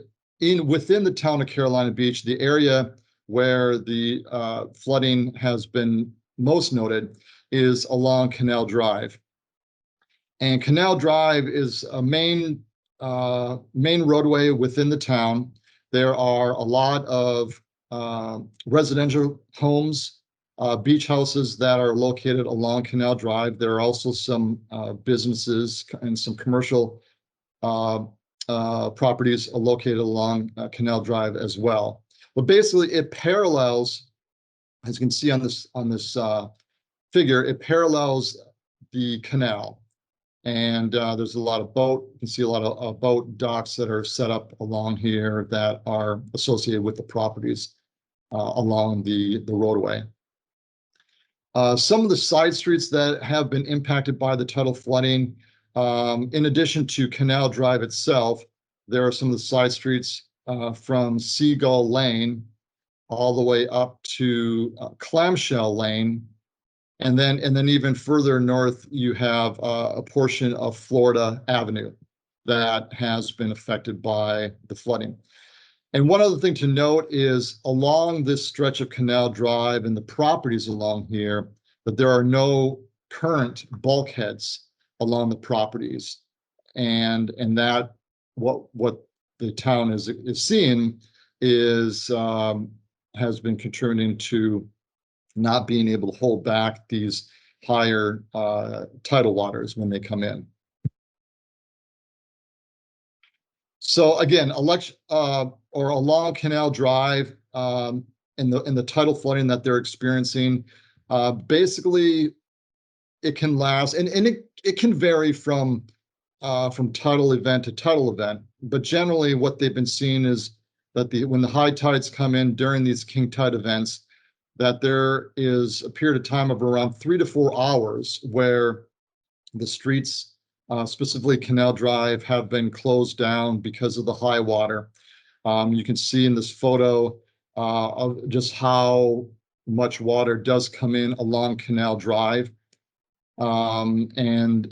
within the town of Carolina Beach, the area where the flooding has been most noted is along Canal Drive. And Canal Drive is a main roadway within the town. There are a lot of residential homes, beach houses that are located along Canal Drive. There are also some businesses and some commercial properties located along Canal Drive as well. But basically, it parallels, as you can see on this figure, it parallels the canal. And there's a lot of you can see a lot of boat docks that are set up along here that are associated with the properties along the roadway. Some of the side streets that have been impacted by the tidal flooding, in addition to Canal Drive itself, there are some of the side streets from Seagull Lane all the way up to Clamshell Lane. And then even further north, you have a portion of Florida Avenue that has been affected by the flooding. And one other thing to note is along this stretch of Canal Drive and the properties along here, that there are no current bulkheads along the properties. And that what the town is seeing is has been contributing to not being able to hold back these higher tidal waters when they come in. So again, along Canal Drive, in the tidal flooding that they're experiencing, basically it can last, and it can vary from tidal event to tidal event. But generally, what they've been seeing is that when the high tides come in during these king tide events, that there is a period of time of around 3 to 4 hours where the streets, specifically Canal Drive, have been closed down because of the high water. You can see in this photo of just how much water does come in along Canal Drive. And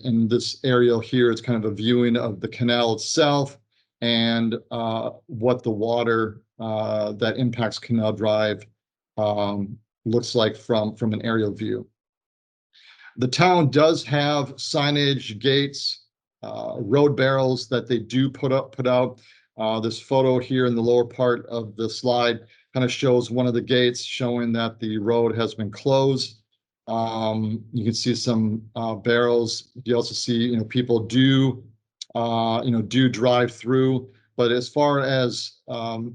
in this aerial here, it's kind of a viewing of the canal itself and what the water that impacts Canal Drive looks like from an aerial view. The town does have signage, gates, road barrels that they do put out. This photo here in the lower part of the slide kind of shows one of the gates showing that the road has been closed. You can see some barrels. You also see, people do drive through. But as far as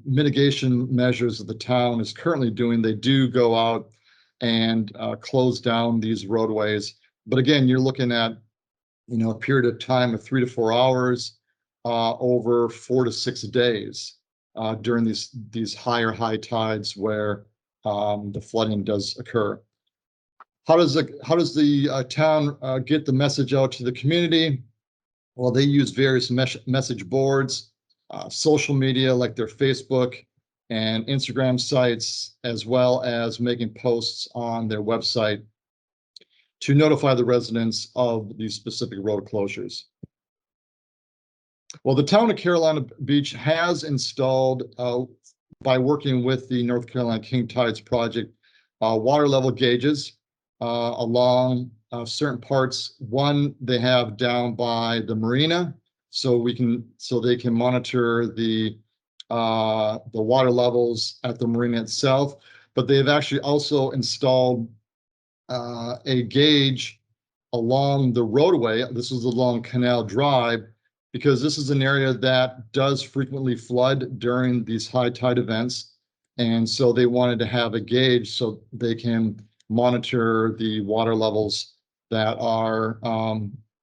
mitigation measures that the town is currently doing, they do go out and close down these roadways. But again, you're looking at, a period of time of 3 to 4 hours over 4 to 6 days during these high tides where the flooding does occur. How does the town get the message out to the community? Well, they use various message boards, social media like their Facebook and Instagram sites, as well as making posts on their website to notify the residents of these specific road closures. Well, the town of Carolina Beach has installed, by working with the North Carolina King Tides project, water level gauges along certain parts. One they have down by the marina, so they can monitor the water levels at the marina itself. But they've actually also installed a gauge along the roadway. This is along Canal Drive, because this is an area that does frequently flood during these high tide events. And so they wanted to have a gauge so they can monitor the water levels that are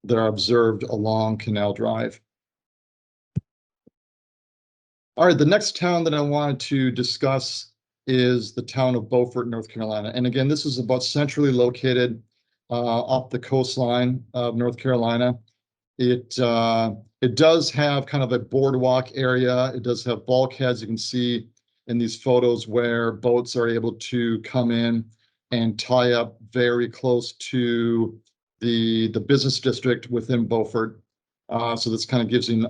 observed along Canal Drive. All right, the next town that I wanted to discuss is the town of Beaufort, North Carolina. And again, this is about centrally located up the coastline of North Carolina. It does have kind of a boardwalk area. It does have bulkheads. You can see in these photos where boats are able to come in and tie up very close to the business district within Beaufort. So this kind of gives you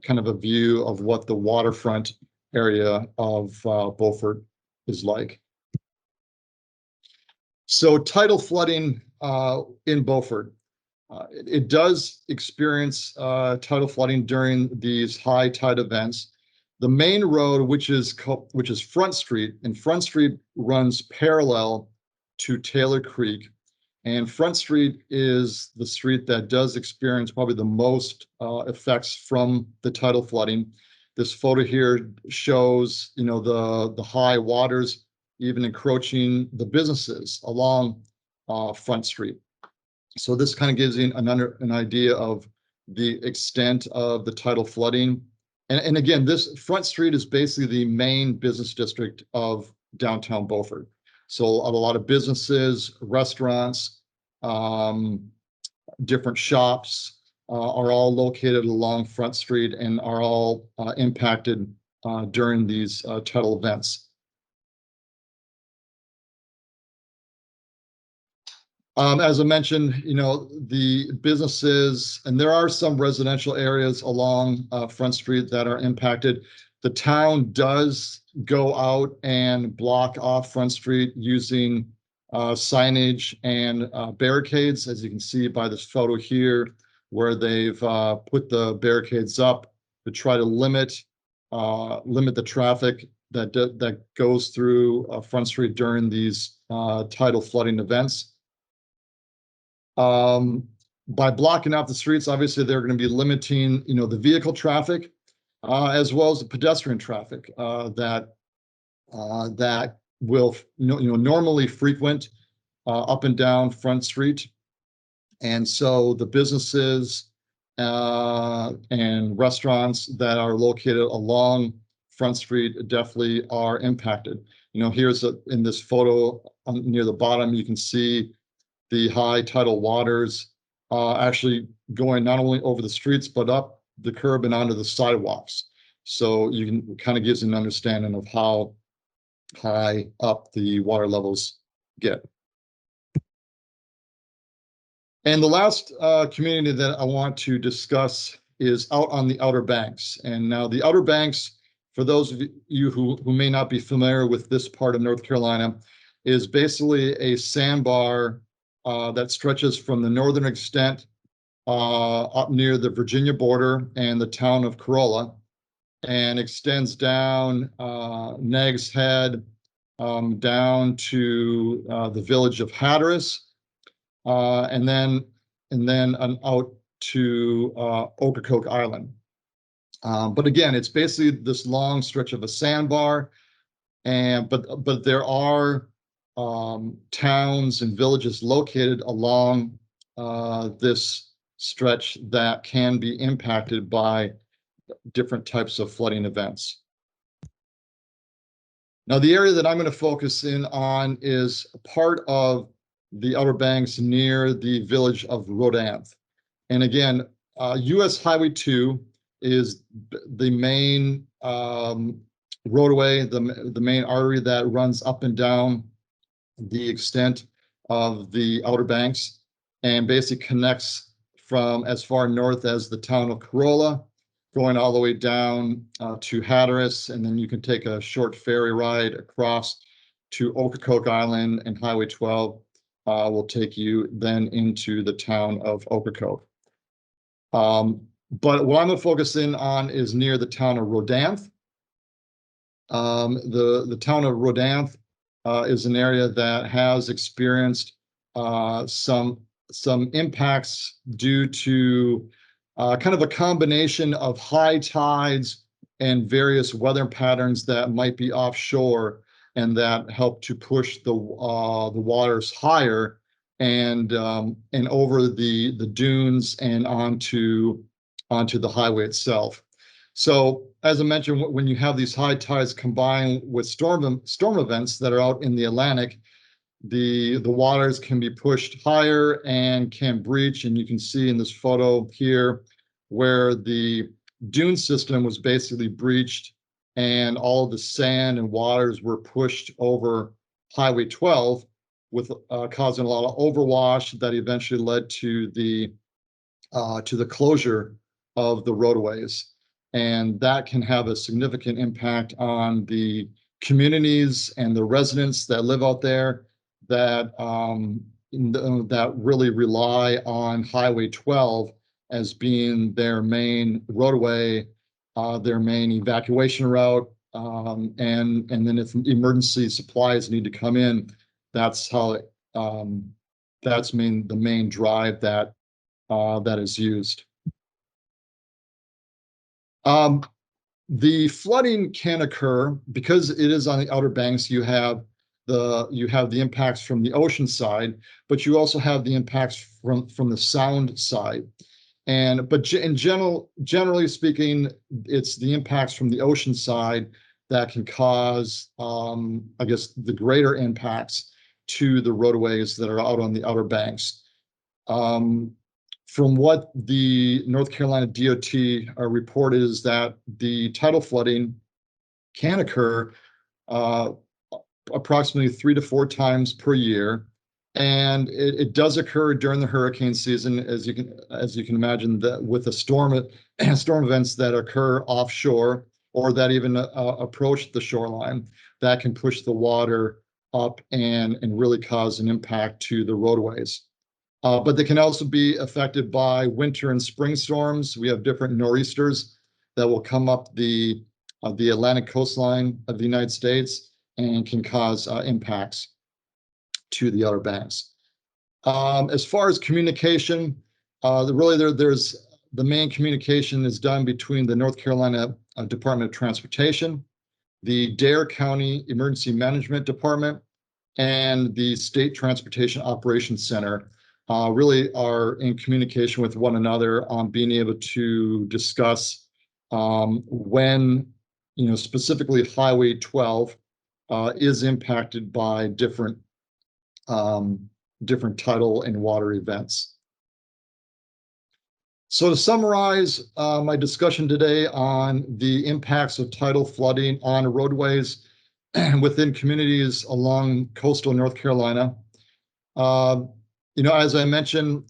kind of a view of what the waterfront area of Beaufort is like. So tidal flooding in Beaufort. It does experience tidal flooding during these high tide events. The main road, which is Front Street, and Front Street runs parallel to Taylor Creek. And Front Street is the street that does experience probably the most effects from the tidal flooding. This photo here shows, the high waters even encroaching the businesses along Front Street. So this kind of gives you an idea of the extent of the tidal flooding. And again, this Front Street is basically the main business district of downtown Beaufort. So a lot of businesses, restaurants, different shops are all located along Front Street and are all impacted during these tidal events. As I mentioned, the businesses, and there are some residential areas along Front Street that are impacted. The town does go out and block off Front Street using signage and barricades, as you can see by this photo here, where they've put the barricades up to try to limit the traffic that goes through Front Street during these tidal flooding events. By blocking off the streets, obviously they're going to be limiting, the vehicle traffic, as well as the pedestrian traffic that will, normally frequent up and down Front Street. And so the businesses and restaurants that are located along Front Street definitely are impacted. Here's in this photo near the bottom, you can see the high tidal waters actually going not only over the streets, but up the curb and onto the sidewalks. So you can kind of gives an understanding of how high up the water levels get. And the last community that I want to discuss is out on the Outer Banks. And now the Outer Banks, for those of you who may not be familiar with this part of North Carolina, is basically a sandbar that stretches from the northern extent up near the Virginia border and the town of Corolla, and extends down Nags Head down to the village of Hatteras, and then out to Ocracoke Island. But again, it's basically this long stretch of a sandbar, but there are towns and villages located along this stretch that can be impacted by different types of flooding events. Now, the area that I'm going to focus in on is part of the Outer Banks near the village of Rodanth. And again, US Highway 2 is the main roadway, the main artery that runs up and down the extent of the Outer Banks, and basically connects from as far north as the town of Corolla going all the way down to Hatteras, and then you can take a short ferry ride across to Ocracoke Island, and Highway 12 will take you then into the town of Ocracoke. But what I'm going to focus in on is near the town of Rodanth. The town of Rodanth is an area that has experienced some impacts due to kind of a combination of high tides and various weather patterns that might be offshore, and that help to push the waters higher and over the dunes and onto the highway itself. So as I mentioned, when you have these high tides combined with storm events that are out in the Atlantic, the waters can be pushed higher and can breach. And you can see in this photo here where the dune system was basically breached, and all of the sand and waters were pushed over Highway 12, with causing a lot of overwash that eventually led to the closure of the roadways. And that can have a significant impact on the communities and the residents that live out there that that really rely on Highway 12 as being their main roadway, their main evacuation route, and then if emergency supplies need to come in, that's how that's the main drive that that is used. The flooding can occur because it is on the Outer Banks. You have the impacts from the ocean side, but you also have the impacts from the sound side. But in generally speaking, it's the impacts from the ocean side that can cause, I guess, the greater impacts to the roadways that are out on the Outer Banks. From what the North Carolina DOT reported is that the tidal flooding can occur approximately 3 to 4 times per year, and it does occur during the hurricane season, as you can imagine, that with the storm events that occur offshore or that even approach the shoreline, that can push the water up and really cause an impact to the roadways. But they can also be affected by winter and spring storms. We have different nor'easters that will come up the Atlantic coastline of the United States and can cause impacts to the Outer Banks. As far as communication, there's the main communication is done between the North Carolina Department of Transportation, the Dare County Emergency Management Department, and the State Transportation Operations Center. Really are in communication with one another on being able to discuss when, specifically Highway 12 is impacted by different tidal and water events. So to summarize my discussion today on the impacts of tidal flooding on roadways within communities along coastal North Carolina, as I mentioned,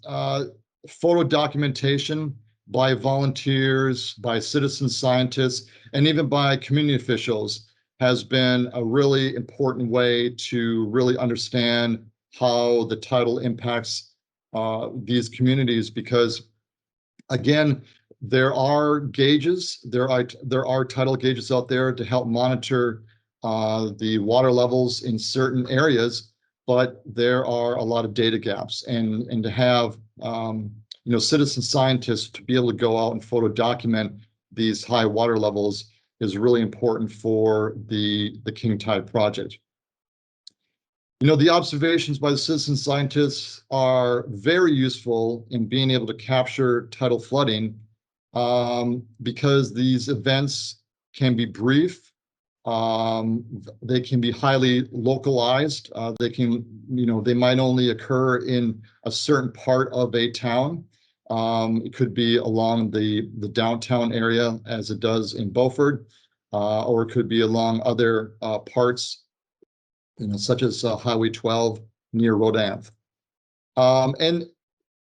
photo documentation by volunteers, by citizen scientists, and even by community officials has been a really important way to really understand how the tidal impacts these communities, because again, there are gauges, there are tidal gauges out there to help monitor the water levels in certain areas, but there are a lot of data gaps, and to have citizen scientists to be able to go out and photo document these high water levels is really important for the King Tide project. The observations by the citizen scientists are very useful in being able to capture tidal flooding because these events can be brief. They can be highly localized. They might only occur in a certain part of a town. It could be along the downtown area, as it does in Beaufort, or it could be along other parts, such as Highway 12 near Rodanth. And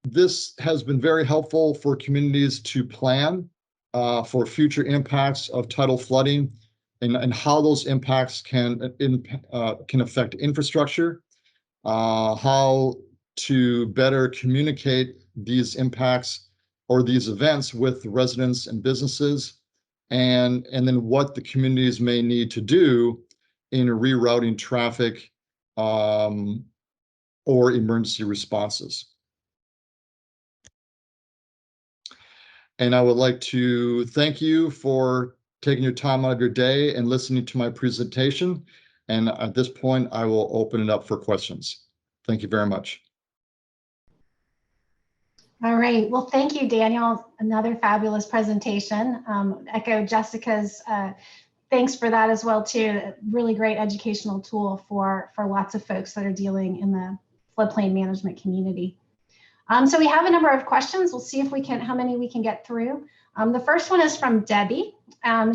this has been very helpful for communities to plan for future impacts of tidal flooding and how those impacts can affect infrastructure, how to better communicate these impacts or these events with residents and businesses, and then what the communities may need to do in rerouting traffic or emergency responses. And I would like to thank you for taking your time out of your day and listening to my presentation. And at this point, I will open it up for questions. Thank you very much. All right, well, thank you, Daniel. Another fabulous presentation. Echo Jessica's thanks for that as well, too. A really great educational tool for lots of folks that are dealing in the floodplain management community. So we have a number of questions. We'll see if we can, how many we can get through. The first one is from Debbie.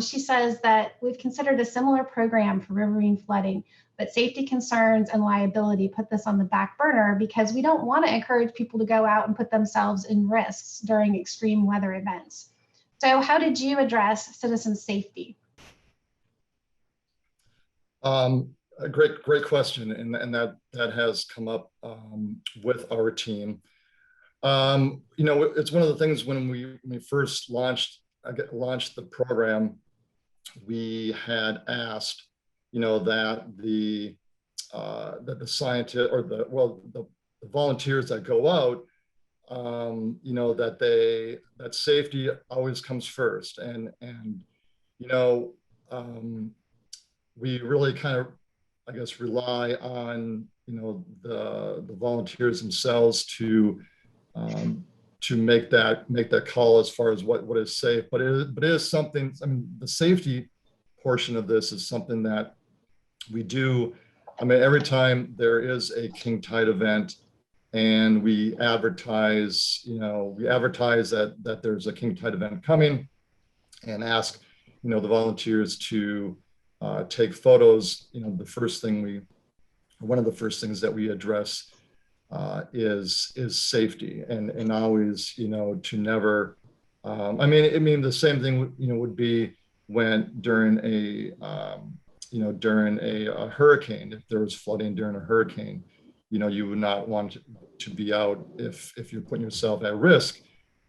She says that we've considered a similar program for riverine flooding, but safety concerns and liability put this on the back burner because we don't want to encourage people to go out and put themselves in risks during extreme weather events. So how did you address citizen safety? A great question, and that has come up with our team. You know, it's one of the things when we first launched the program, we had asked, you know, that the scientists or the volunteers that go out, you know, that safety always comes first, and you know, we really kind of, I guess, rely on, you know, the volunteers themselves to make that call as far as what is safe. But it is something. I mean, the safety portion of this is something that we do. I mean, every time there is a king tide event, and we advertise, you know, that there's a king tide event coming, and ask, you know, the volunteers to take photos. You know, one of the first things that we address is safety, and always, you know, to never. I mean, the same thing, you know, would be when during a hurricane, if there was flooding during a hurricane, you know, you would not want to be out if you're putting yourself at risk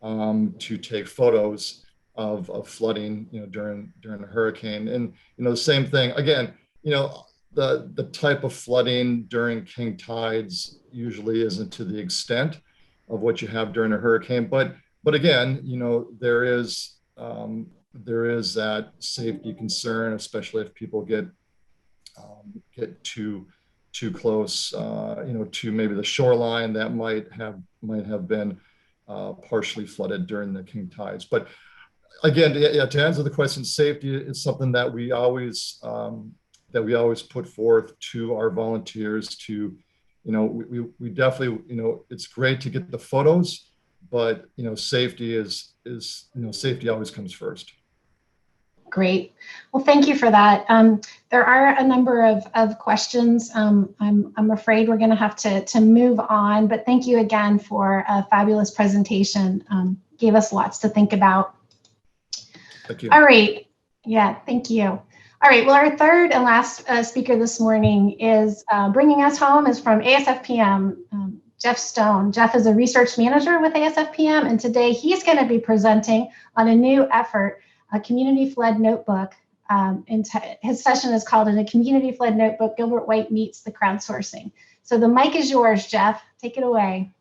to take photos of flooding, you know, during a hurricane. And, you know, the same thing again, you know, the type of flooding during king tides usually isn't to the extent of what you have during a hurricane, but again, you know, there is that safety concern, especially if people get too close, you know, to maybe the shoreline that might have been partially flooded during the king tides. But again, to answer the question, safety is something that we always put forth to our volunteers. To, you know, we definitely, you know, it's great to get the photos, but, you know, safety is you know, safety always comes first. Great. Well, thank you for that. There are a number of questions. I'm afraid we're going to have to move on, but thank you again for a fabulous presentation. Gave us lots to think about. Thank you. All right. Yeah, thank you. All right. Well, our third and last speaker this morning is bringing us home is from ASFPM, Jeff Stone. Jeff is a research manager with ASFPM, and today he's going to be presenting on a new effort, a community flood notebook. His session is called "In a Community Flood Notebook, Gilbert White Meets the Crowdsourcing." So the mic is yours, Jeff. Take it away.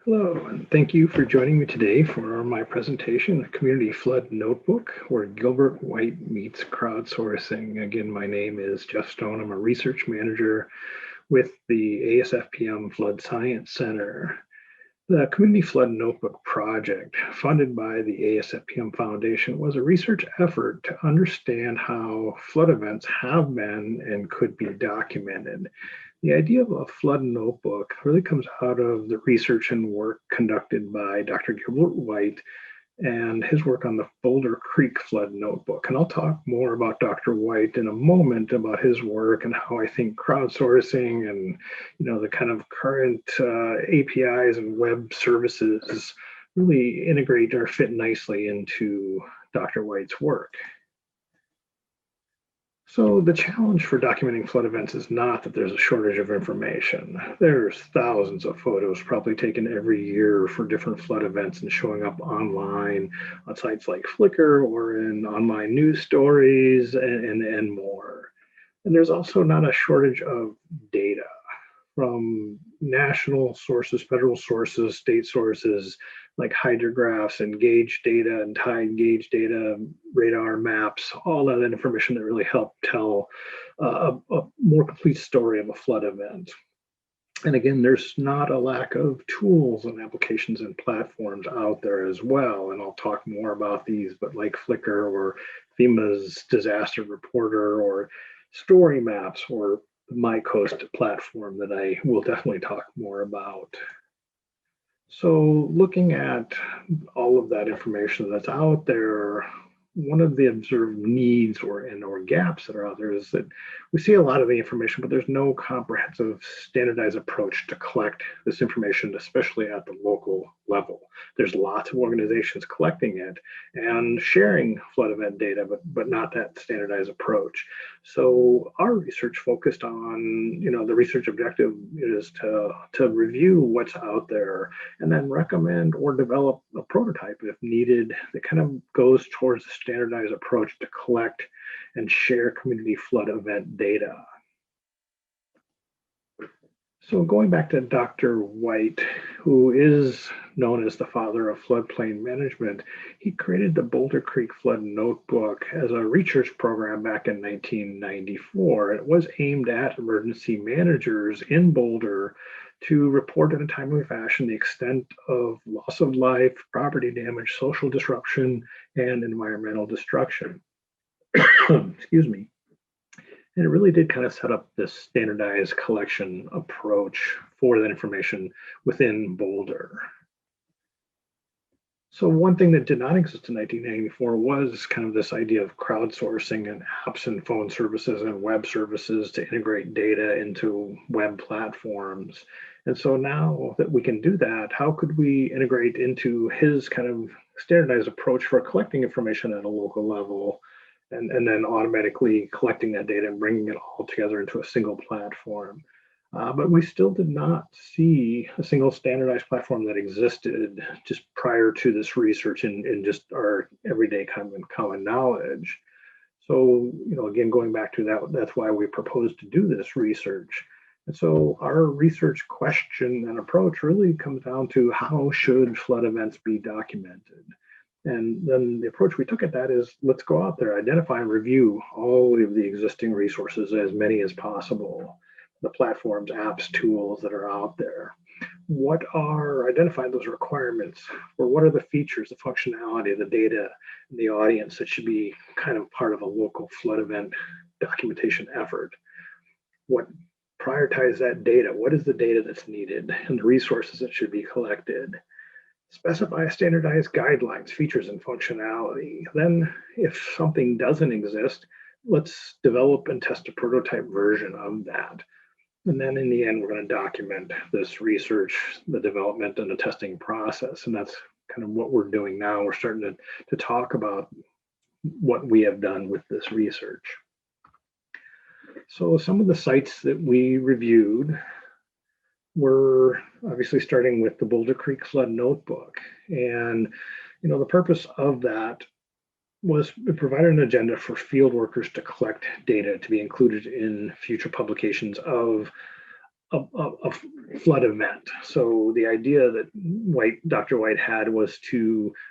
Hello, and thank you for joining me today for my presentation, a Community Flood Notebook, where Gilbert White meets crowdsourcing. Again, my name is Jeff Stone. I'm a research manager with the ASFPM Flood Science Center. The Community Flood Notebook project, funded by the ASFPM Foundation, was a research effort to understand how flood events have been and could be documented. The idea of a flood notebook really comes out of the research and work conducted by Dr. Gilbert White and his work on the Boulder Creek Flood Notebook. And I'll talk more about Dr. White in a moment about his work and how I think crowdsourcing and the kind of current APIs and web services really integrate or fit nicely into Dr. White's work. So the challenge for documenting flood events is not that there's a shortage of information. There's thousands of photos probably taken every year for different flood events and showing up online on sites like Flickr or in online news stories and more. And there's also not a shortage of data from national sources, federal sources, state sources, like hydrographs and gauge data and tide gauge data, radar maps, all that information that really help tell a more complete story of a flood event. And again, there's not a lack of tools and applications and platforms out there as well. And I'll talk more about these, but like Flickr or FEMA's Disaster Reporter or Story Maps or the MyCoast platform that I will definitely talk more about. So looking at all of that information that's out there, one of the observed needs or gaps that are out there is that we see a lot of the information, but there's no comprehensive standardized approach to collect this information, especially at the local level. There's lots of organizations collecting it and sharing flood event data, but not that standardized approach. So our research focused on, the research objective is to review what's out there and then recommend or develop a prototype if needed that kind of goes towards a standardized approach to collect and share community flood event data. So going back to Dr. White, who is known as the father of floodplain management, he created the Boulder Creek Flood Notebook as a research program back in 1994. It was aimed at emergency managers in Boulder to report in a timely fashion the extent of loss of life, property damage, social disruption, and environmental destruction. Excuse me. And it really did kind of set up this standardized collection approach for that information within Boulder. So one thing that did not exist in 1994 was kind of this idea of crowdsourcing and apps and phone services and web services to integrate data into web platforms. And so now that we can do that, how could we integrate into his kind of standardized approach for collecting information at a local level and then automatically collecting that data and bringing it all together into a single platform? But we still did not see a single standardized platform that existed just prior to this research in just our everyday common knowledge. So, again, going back to that, that's why we proposed to do this research. And so our research question and approach really comes down to how should flood events be documented? And then the approach we took at that is let's go out there, identify and review all of the existing resources, as many as possible, the platforms, apps, tools that are out there. Identify those requirements, or what are the features, the functionality, the data, and the audience that should be kind of part of a local flood event documentation effort. Prioritize that data. What is the data that's needed and the resources that should be collected? Specify standardized guidelines, features, and functionality. Then if something doesn't exist, let's develop and test a prototype version of that. And then in the end, we're going to document this research, the development, and the testing process. And that's kind of what we're doing now. We're starting to talk about what we have done with this research. So some of the sites that we reviewed were obviously starting with the Boulder Creek Flood Notebook. And, the purpose of that was to provide an agenda for field workers to collect data to be included in future publications of a flood event. So the idea that Dr. White had was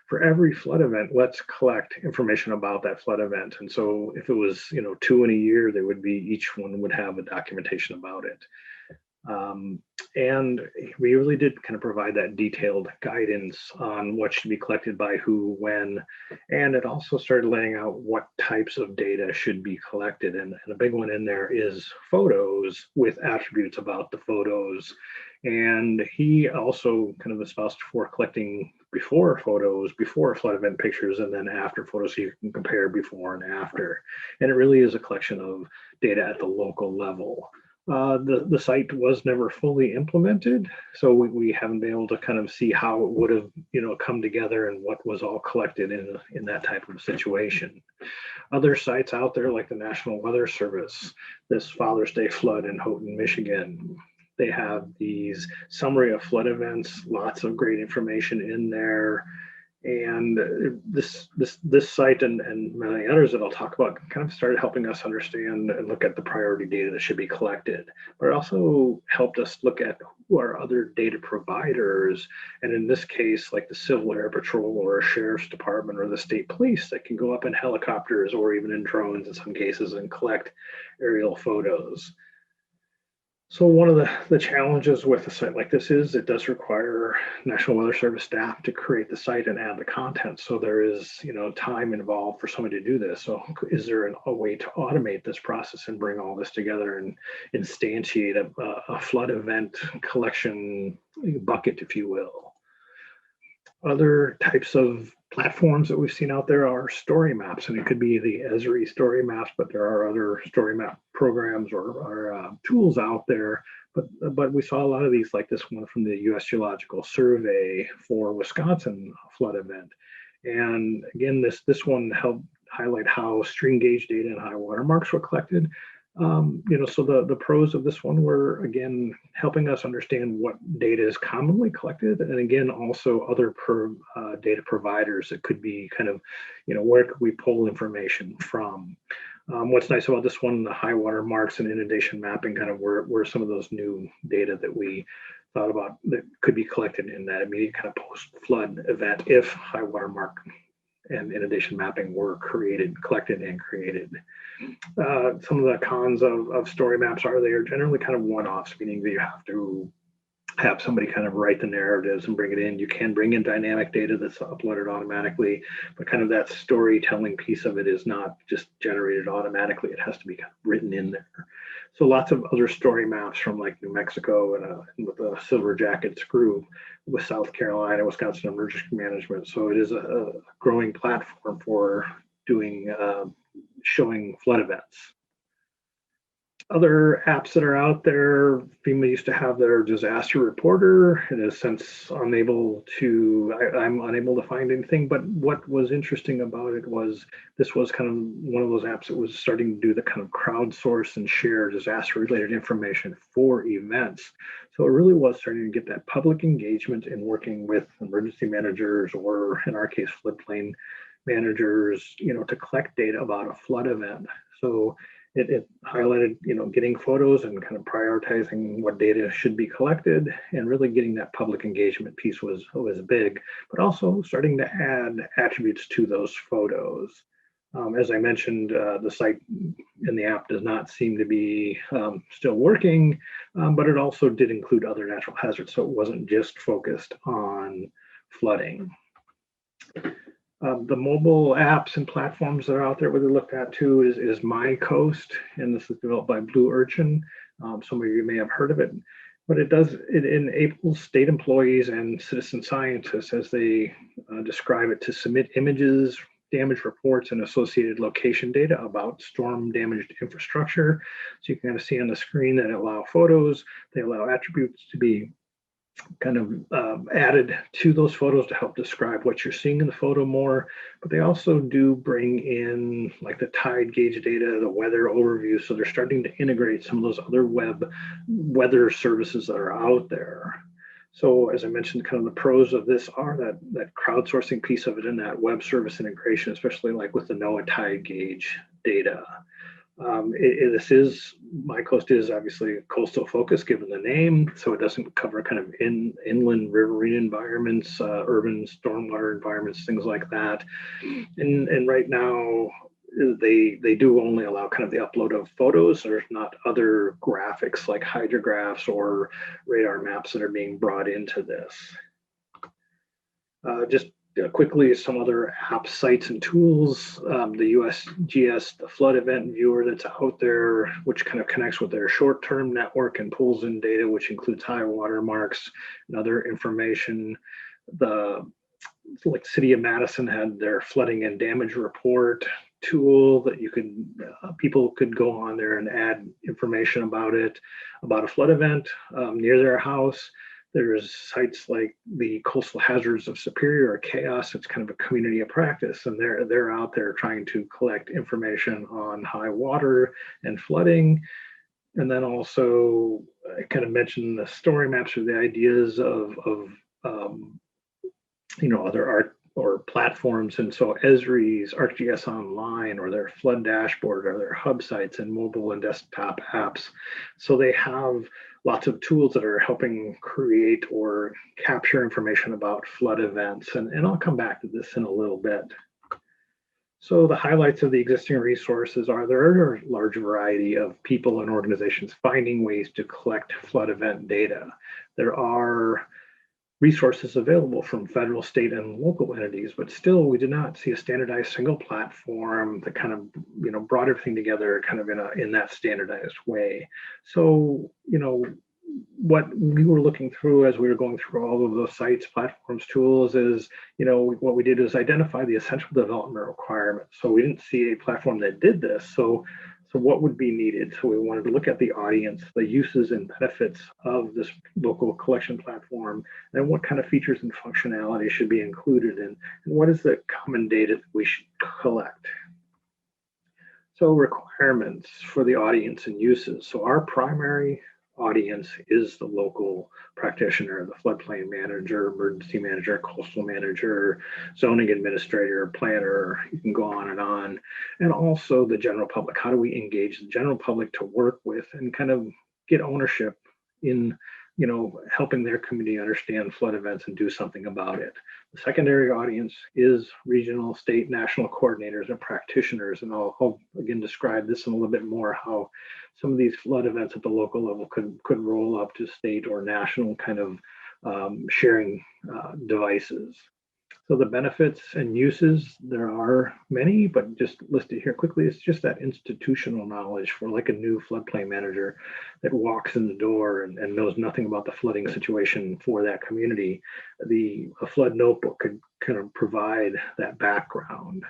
for every flood event, let's collect information about that flood event. And so if it was, 2 in a year, each one would have a documentation about it. And we really did kind of provide that detailed guidance on what should be collected by who, when, and it also started laying out what types of data should be collected. And a big one in there is photos with attributes about the photos. And he also kind of espoused for collecting before photos, before flood event pictures, and then after photos, so you can compare before and after. And it really is a collection of data at the local level. The site was never fully implemented, so we haven't been able to kind of see how it would have, come together and what was all collected in that type of situation. Other sites out there, like the National Weather Service, this Father's Day flood in Houghton, Michigan, they have these summary of flood events, lots of great information in there. And this site and many others that I'll talk about kind of started helping us understand and look at the priority data that should be collected, but it also helped us look at who are other data providers. And in this case, like the Civil Air Patrol or a Sheriff's Department or the state police that can go up in helicopters or even in drones in some cases and collect aerial photos. So one of the challenges with a site like this is it does require National Weather Service staff to create the site and add the content. So there is, time involved for somebody to do this. So is there a way to automate this process and bring all this together and instantiate a flood event collection bucket, if you will? Other types of platforms that we've seen out there are story maps, and it could be the Esri story maps, but there are other story map programs or tools out there. But we saw a lot of these, like this one from the U.S. Geological Survey for Wisconsin flood event. And again, this one helped highlight how stream gauge data and high water marks were collected. So the pros of this one were, again, helping us understand what data is commonly collected, and again, also other data providers that could be kind of, where could we pull information from? What's nice about this one, the high water marks and inundation mapping kind of were some of those new data that we thought about that could be collected in that immediate kind of post-flood event if high water mark and inundation mapping were collected and created. Some of the cons of story maps are they are generally kind of one-offs, meaning that you have to have somebody kind of write the narratives and bring it in. You can bring in dynamic data that's uploaded automatically, but kind of that storytelling piece of it is not just generated automatically. It has to be kind of written in there. So lots of other story maps from like New Mexico and with the Silver Jackets group with South Carolina, Wisconsin Emergency Management. So it is a growing platform for doing showing flood events. Other apps that are out there, FEMA used to have their disaster reporter. In a sense, I'm unable to find anything, but what was interesting about it was this was kind of one of those apps that was starting to do the kind of crowdsource and share disaster related information for events. So it really was starting to get that public engagement in working with emergency managers, or in our case, floodplain managers, to collect data about a flood event. So it highlighted, getting photos and kind of prioritizing what data should be collected, and really getting that public engagement piece was big, but also starting to add attributes to those photos. As I mentioned, the site in the app does not seem to be still working, but it also did include other natural hazards, so it wasn't just focused on flooding. The mobile apps and platforms that are out there, what they looked at too is My Coast, and this is developed by Blue Urchin. Some of you may have heard of it, but it enables state employees and citizen scientists, as they describe it, to submit images, damage reports, and associated location data about storm damaged infrastructure. So you can kind of see on the screen that allow photos, they allow attributes to be kind of added to those photos to help describe what you're seeing in the photo more, but they also do bring in like the tide gauge data, the weather overview. So they're starting to integrate some of those other weather services that are out there. So as I mentioned, kind of the pros of this are that crowdsourcing piece of it and that web service integration, especially like with the NOAA tide gauge data. My Coast is obviously coastal focused given the name, so it doesn't cover kind of inland riverine environments, urban stormwater environments, things like that. And right now, they do only allow kind of the upload of photos. There's not other graphics like hydrographs or radar maps that are being brought into this. Just quickly, some other app sites and tools, the USGS, the flood event viewer that's out there, which kind of connects with their short-term network and pulls in data, which includes high water marks and other information. The like City of Madison had their flooding and damage report tool that you could people could go on there and add information about it, about a flood event near their house. There's sites like the Coastal Hazards of Superior or CHAOS. It's kind of a community of practice, and they're out there trying to collect information on high water and flooding. And then also, I kind of mentioned the story maps or the ideas of other art or platforms. And so Esri's ArcGIS Online or their flood dashboard or their hub sites and mobile and desktop apps. So they have lots of tools that are helping create or capture information about flood events. And I'll come back to this in a little bit. So the highlights of the existing resources are there are a large variety of people and organizations finding ways to collect flood event data. There are resources available from federal, state, and local entities, but still we did not see a standardized single platform that kind of brought everything together kind of in that standardized way. So what we were looking through as we were going through all of those sites, platforms, tools is, what we did is identify the essential development requirements. So we didn't see a platform that did this. So what would be needed? So we wanted to look at the audience, the uses and benefits of this local collection platform, and what kind of features and functionality should be included in, and what is the common data that we should collect. So requirements for the audience and uses. So our primary audience is the local practitioner, the floodplain manager, emergency manager, coastal manager, zoning administrator, planner, you can go on, and also the general public. How do we engage the general public to work with and kind of get ownership in helping their community understand flood events and do something about it? The secondary audience is regional, state, national coordinators and practitioners. And I'll again describe this in a little bit more, how some of these flood events at the local level could roll up to state or national kind of sharing devices. So the benefits and uses, there are many, but just listed here quickly, it's just that institutional knowledge for like a new floodplain manager that walks in the door and knows nothing about the flooding situation for that community. A flood notebook could kind of provide that background.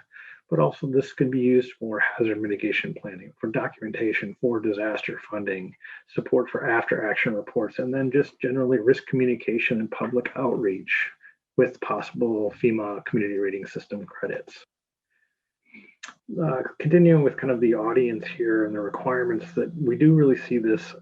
But also this could be used for hazard mitigation planning, for documentation, for disaster funding, support for after action reports, and then just generally risk communication and public outreach with possible FEMA community rating system credits. Continuing with kind of the audience here and the requirements, that we do really see this,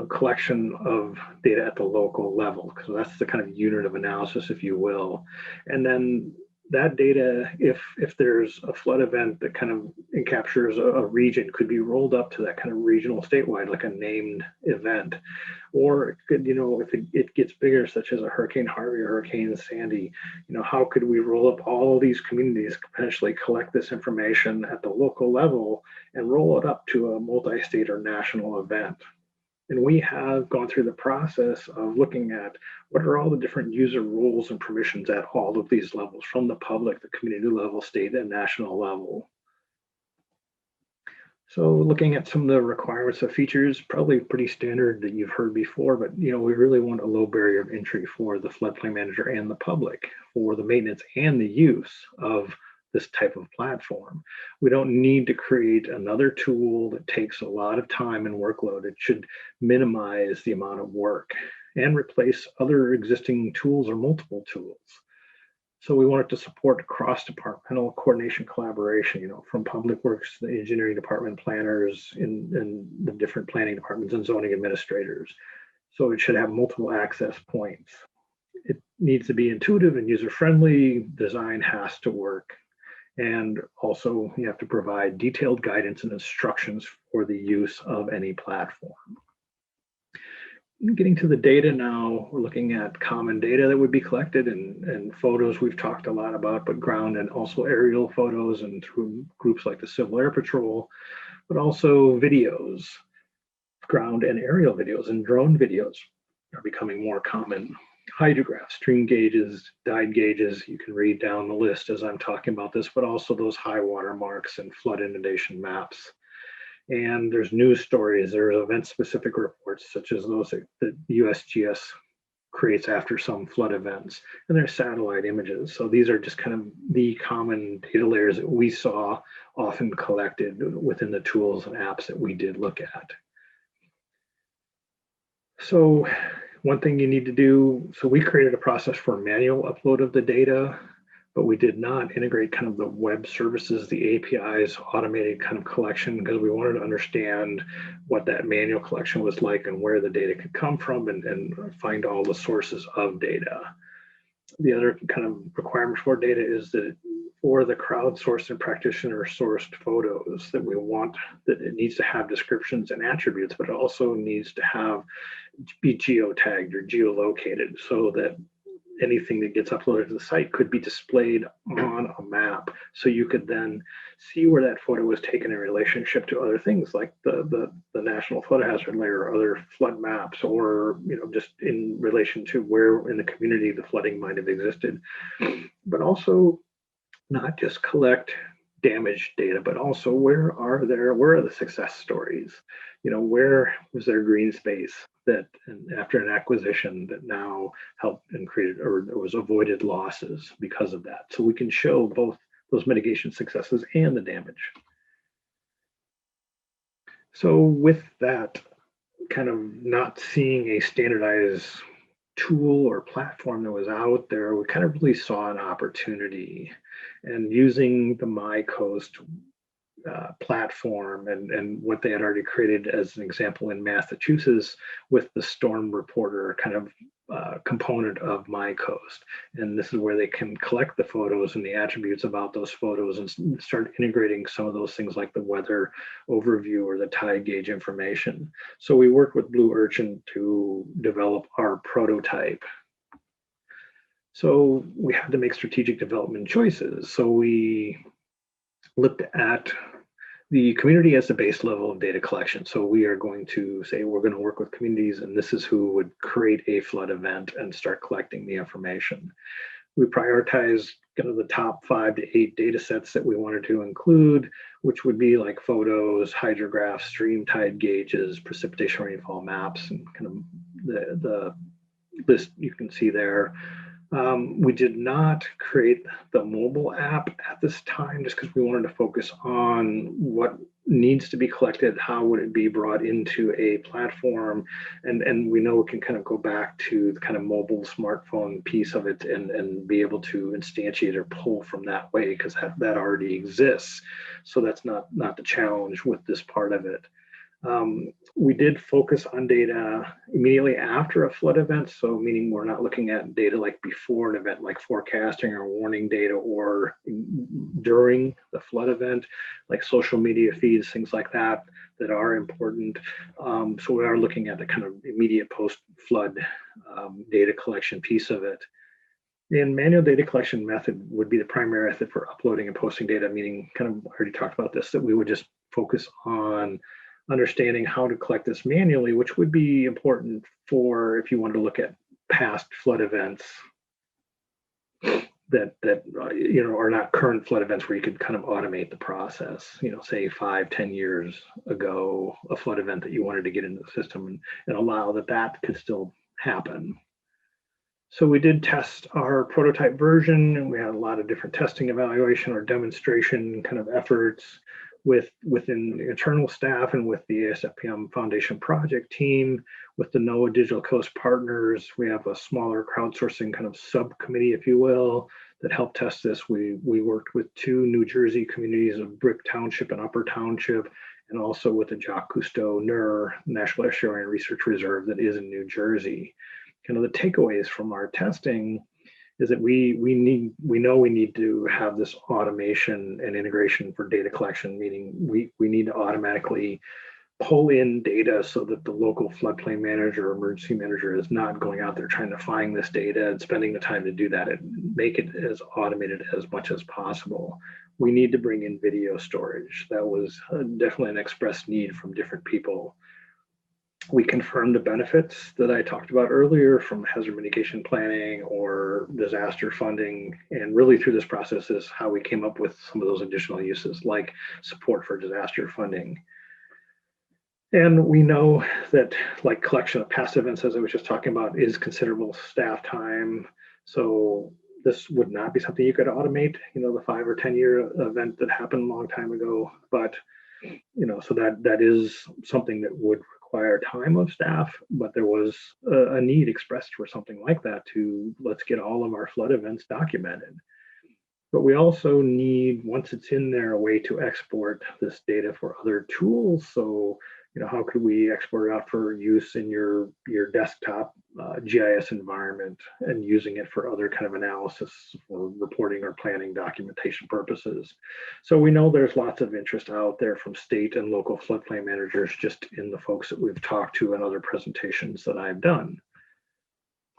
collection of data at the local level, because that's the kind of unit of analysis, if you will. And then that data, if there's a flood event that kind of captures a region, could be rolled up to that kind of regional statewide, like a named event. Or it could, if it gets bigger, such as a Hurricane Harvey or Hurricane Sandy, how could we roll up all these communities, potentially collect this information at the local level and roll it up to a multi-state or national event? And we have gone through the process of looking at what are all the different user roles and permissions at all of these levels, from the public, the community level, state, and national level. So looking at some of the requirements of features, probably pretty standard that you've heard before, but we really want a low barrier of entry for the floodplain manager and the public for the maintenance and the use of this type of platform. We don't need to create another tool that takes a lot of time and workload. It should minimize the amount of work and replace other existing tools or multiple tools. So we want it to support cross-departmental coordination collaboration, from public works, the engineering department, planners in the different planning departments, and zoning administrators. So it should have multiple access points. It needs to be intuitive and user-friendly. Design has to work. And also you have to provide detailed guidance and instructions for the use of any platform. Getting to the data now, we're looking at common data that would be collected, and photos we've talked a lot about, but ground and also aerial photos and through groups like the Civil Air Patrol, but also videos, ground and aerial videos, and drone videos are becoming more common. Hydrographs, stream gauges, dive gauges, you can read down the list as I'm talking about this, but also those high water marks and flood inundation maps. And there's news stories, there's event-specific reports, such as those that the USGS creates after some flood events, and there's satellite images. So these are just kind of the common data layers that we saw often collected within the tools and apps that we did look at. So one thing you need to do, so we created a process for manual upload of the data, but we did not integrate kind of the web services, the APIs, automated kind of collection, because we wanted to understand what that manual collection was like and where the data could come from, and find all the sources of data. The other kind of requirement for data is that for the crowdsourced and practitioner sourced photos, that we want that it needs to have descriptions and attributes, but it also needs to be geotagged or geolocated, so that anything that gets uploaded to the site could be displayed on a map, so you could then see where that photo was taken in relationship to other things like the National Flood Hazard Layer or other flood maps, or just in relation to where in the community the flooding might have existed. But also not just collect damage data, but also where are the success stories? Where was there green space that after an acquisition that now helped and created, or there was avoided losses because of that. So we can show both those mitigation successes and the damage. So with that, kind of not seeing a standardized tool or platform that was out there, we kind of really saw an opportunity, and using the MyCoast platform and what they had already created as an example in Massachusetts with the Storm Reporter kind of component of MyCoast. And this is where they can collect the photos and the attributes about those photos and start integrating some of those things like the weather overview or the tide gauge information. So we worked with Blue Urchin to develop our prototype. So we had to make strategic development choices. So we looked at the community as the base level of data collection. So we are going to say we're going to work with communities, and this is who would create a flood event and start collecting the information. We prioritized kind of the top 5 to 8 data sets that we wanted to include, which would be like photos, hydrographs, stream tide gauges, precipitation rainfall maps, and kind of the list you can see there. We did not create the mobile app at this time just because we wanted to focus on what needs to be collected, how would it be brought into a platform, and we know it can kind of go back to the kind of mobile smartphone piece of it and be able to instantiate or pull from that way, because that already exists. So that's not the challenge with this part of it. We did focus on data immediately after a flood event, so meaning we're not looking at data like before an event, like forecasting or warning data, or during the flood event, like social media feeds, things like that are important. So we are looking at the kind of immediate post-flood data collection piece of it. And manual data collection method would be the primary method for uploading and posting data, meaning kind of, I already talked about this, that we would just focus on understanding how to collect this manually, which would be important for if you wanted to look at past flood events that are not current flood events, where you could kind of automate the process. Say 5-10 years ago, a flood event that you wanted to get into the system and allow that could still happen. So we did test our prototype version, and we had a lot of different testing, evaluation, or demonstration kind of efforts within the internal staff and with the ASFPM Foundation project team, with the NOAA Digital Coast partners. We have a smaller crowdsourcing kind of subcommittee, if you will, that helped test this. We worked with 2 New Jersey communities of Brick Township and Upper Township, and also with the Jacques Cousteau NER, National Estuarine Research Reserve, that is in New Jersey. Kind of the takeaways from our testing is that we know we need to have this automation and integration for data collection, meaning we need to automatically pull in data so that the local floodplain manager or emergency manager is not going out there trying to find this data and spending the time to do that, and make it as automated as much as possible. We need to bring in video storage. That was definitely an express need from different people. We confirmed the benefits that I talked about earlier from hazard mitigation planning or disaster funding, and really through this process is how we came up with some of those additional uses like support for disaster funding. And we know that like collection of past events, as I was just talking about, is considerable staff time. So this would not be something you could automate, the 5 or 10 year event that happened a long time ago. But, so that is something that would require time of staff, but there was a need expressed for something like that to let's get all of our flood events documented. But we also need, once it's in there, a way to export this data for other tools. So, how could we export it out for use in your desktop GIS environment and using it for other kind of analysis or reporting or planning documentation purposes? So we know there's lots of interest out there from state and local floodplain managers, just in the folks that we've talked to and other presentations that I've done.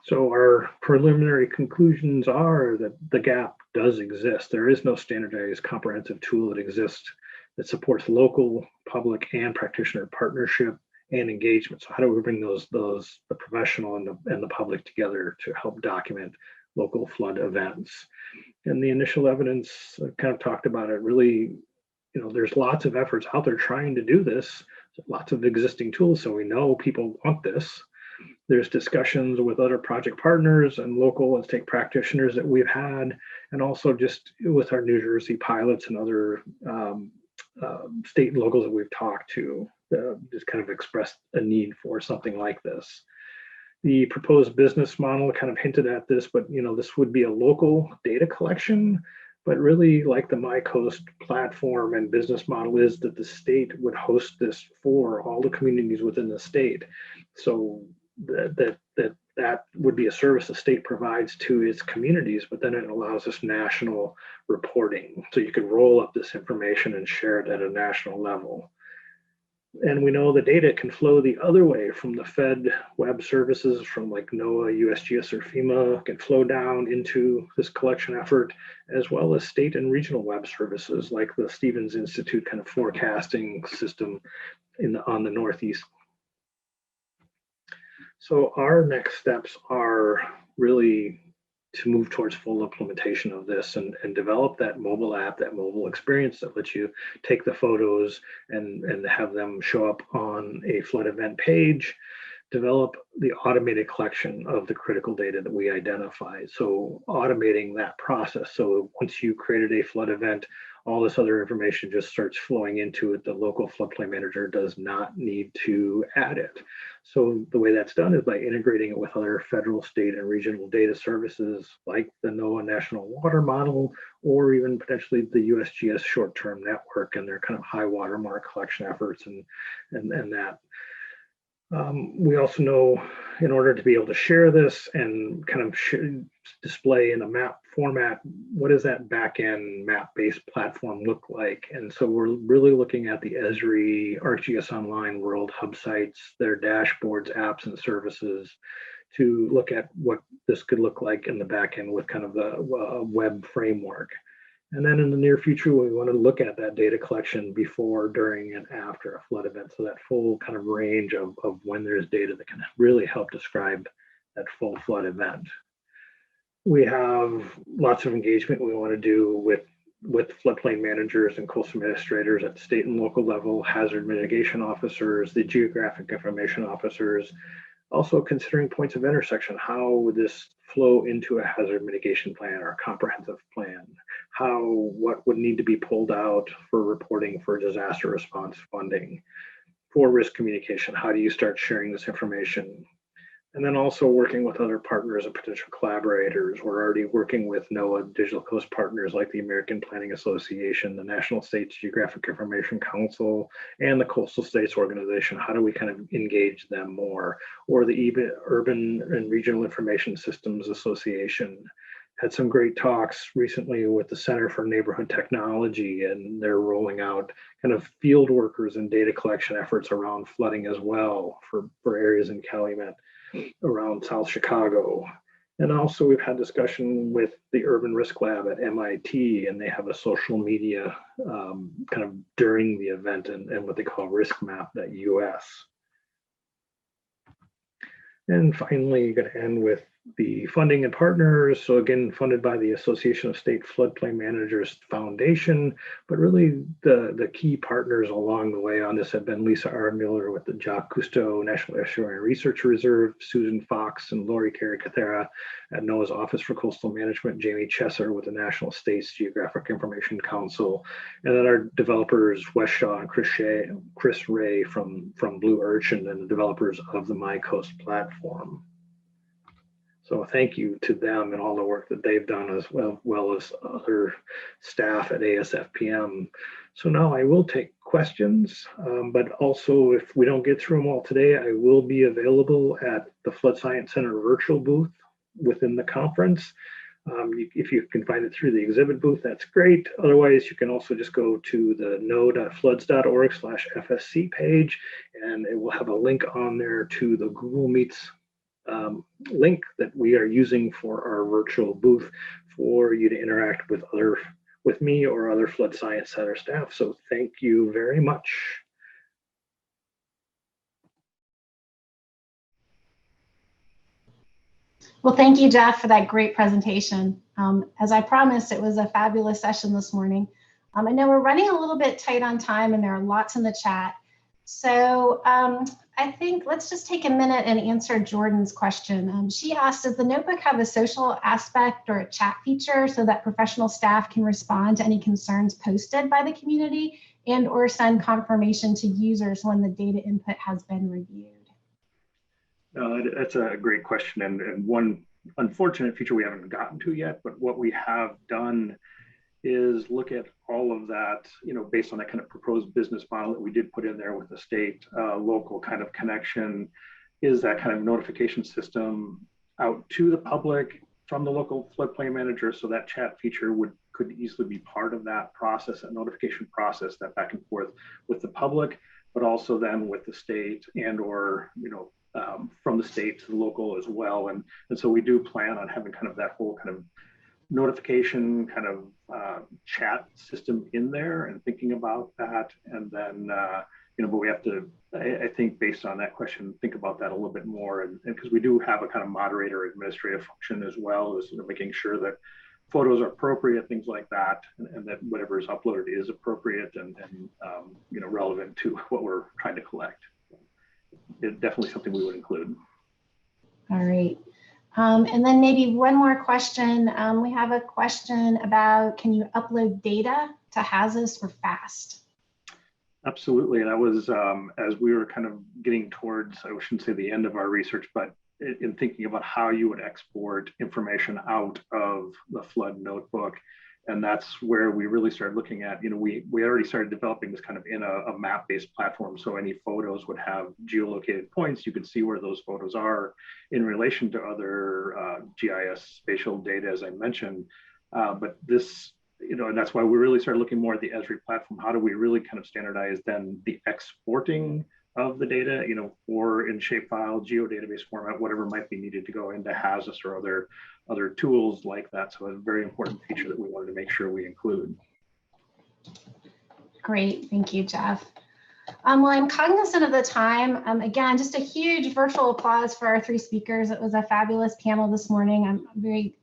So our preliminary conclusions are that the gap does exist. There is no standardized comprehensive tool that exists that supports local, public, and practitioner partnership and engagement. So how do we bring the professional and the public together to help document local flood events? And the initial evidence, I kind of talked about it, really, there's lots of efforts out there trying to do this, lots of existing tools. So we know people want this. There's discussions with other project partners and local and state practitioners that we've had, and also just with our New Jersey pilots and other state and locals that we've talked to, just kind of expressed a need for something like this. The proposed business model kind of hinted at this, but this would be a local data collection, but really like the MyCoast platform and business model is that the state would host this for all the communities within the state. So that would be a service the state provides to its communities, but then it allows us national reporting. So you can roll up this information and share it at a national level. And we know the data can flow the other way from the Fed web services, from like NOAA, USGS, or FEMA, can flow down into this collection effort, as well as state and regional web services like the Stevens Institute kind of forecasting system on the Northeast. So our next steps are really to move towards full implementation of this and develop that mobile app, that mobile experience that lets you take the photos and have them show up on a flood event page, develop the automated collection of the critical data that we identified. So automating that process. So once you created a flood event, all this other information just starts flowing into it. The local floodplain manager does not need to add it. So the way that's done is by integrating it with other federal, state, and regional data services like the NOAA National Water Model, or even potentially the USGS short-term network and their kind of high watermark collection efforts and that. We also know in order to be able to share this and kind of display in a map format, what does that back-end map-based platform look like? And so we're really looking at the Esri, ArcGIS Online World hub sites, their dashboards, apps, and services to look at what this could look like in the back end with kind of the web framework. And then in the near future, we want to look at that data collection before, during, and after a flood event. So that full kind of range of when there's data that can really help describe that full flood event. We have lots of engagement we want to do with floodplain managers and coastal administrators at the state and local level, hazard mitigation officers, the geographic information officers, also considering points of intersection. How would this flow into a hazard mitigation plan or a comprehensive plan? What would need to be pulled out for reporting for disaster response funding? For risk communication, how do you start sharing this information? And then also working with other partners and potential collaborators. We're already working with NOAA Digital Coast partners like the American Planning Association, the National States Geographic Information Council, and the Coastal States Organization. How do we kind of engage them more? Or the Urban and Regional Information Systems Association. Had some great talks recently with the Center for Neighborhood Technology, and they're rolling out kind of field workers and data collection efforts around flooding as well for areas in Calumet around South Chicago. And also we've had discussion with the Urban Risk Lab at MIT, and they have a social media kind of during the event and what they call riskmap.us. And finally, you're going to end with the funding and partners, so again, funded by the Association of State Floodplain Managers Foundation, but really the key partners along the way on this have been Lisa R. Miller with the Jacques Cousteau National Estuarine Research Reserve, Susan Fox and Lori Carey-Cathera at NOAA's Office for Coastal Management, Jamie Chesser with the National States Geographic Information Council, and then our developers, Wes Shaw and Chris Ray from Blue Urchin, and the developers of the MyCoast platform. So thank you to them and all the work that they've done, as well as other staff at ASFPM. So now I will take questions, but also if we don't get through them all today, I will be available at the Flood Science Center virtual booth within the conference. If you can find it through the exhibit booth, that's great. Otherwise, you can also just go to the no.floods.org/FSC page, and it will have a link on there to the Google Meets link that we are using for our virtual booth for you to interact with me or other Flood Science Center staff. So thank you very much. Well, thank you, Jeff, for that great presentation. As I promised, it was a fabulous session this morning. I know we're running a little bit tight on time and there are lots in the chat. So I think let's just take a minute and answer Jordan's question. She asked, does the notebook have a social aspect or a chat feature so that professional staff can respond to any concerns posted by the community and or send confirmation to users when the data input has been reviewed? That's a great question, and one unfortunate feature we haven't gotten to yet, but what we have done is look at all of that, based on that kind of proposed business model that we did put in there with the state local kind of connection, is that kind of notification system out to the public from the local floodplain manager. So that chat feature could easily be part of that process, that notification process, that back and forth with the public, but also then with the state and or, from the state to the local as well. And so we do plan on having kind of that whole kind of notification kind of chat system in there and thinking about that. And then, but we have to, I think based on that question, think about that a little bit more. And because we do have a kind of moderator administrative function as well, as making sure that photos are appropriate, things like that, and that whatever is uploaded is appropriate and relevant to what we're trying to collect. It's definitely something we would include. All right. And then maybe one more question. We have a question about, can you upload data to HAZUS or FAST? Absolutely. And that was as we were kind of getting towards, I shouldn't say the end of our research, but in thinking about how you would export information out of the flood notebook. And that's where we really started looking at, we already started developing this kind of in a map-based platform. So any photos would have geolocated points. You could see where those photos are in relation to other GIS spatial data, as I mentioned. But this, and that's why we really started looking more at the Esri platform. How do we really kind of standardize then the exporting of the data, or in shapefile, geodatabase format, whatever might be needed to go into HAZUS or other tools like that. So a very important feature that we wanted to make sure we include. Great, thank you, Jeff. Well, I'm cognizant of the time. Again, just a huge virtual applause for our three speakers. It was a fabulous panel this morning. I'm very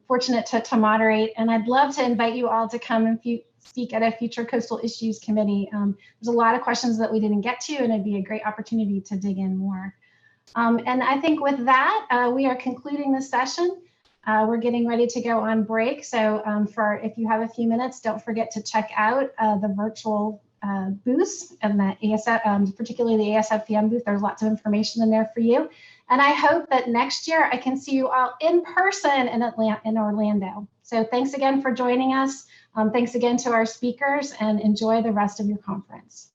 fortunate to moderate, and I'd love to invite you all to come and speak at a future Coastal Issues Committee. There's a lot of questions that we didn't get to, and it'd be a great opportunity to dig in more. And I think with that, we are concluding this session. We're getting ready to go on break. So if you have a few minutes, don't forget to check out the virtual booths and the ASF, particularly the ASFPM booth. There's lots of information in there for you. And I hope that next year I can see you all in person in Orlando. So thanks again for joining us. Thanks again to our speakers, and enjoy the rest of your conference.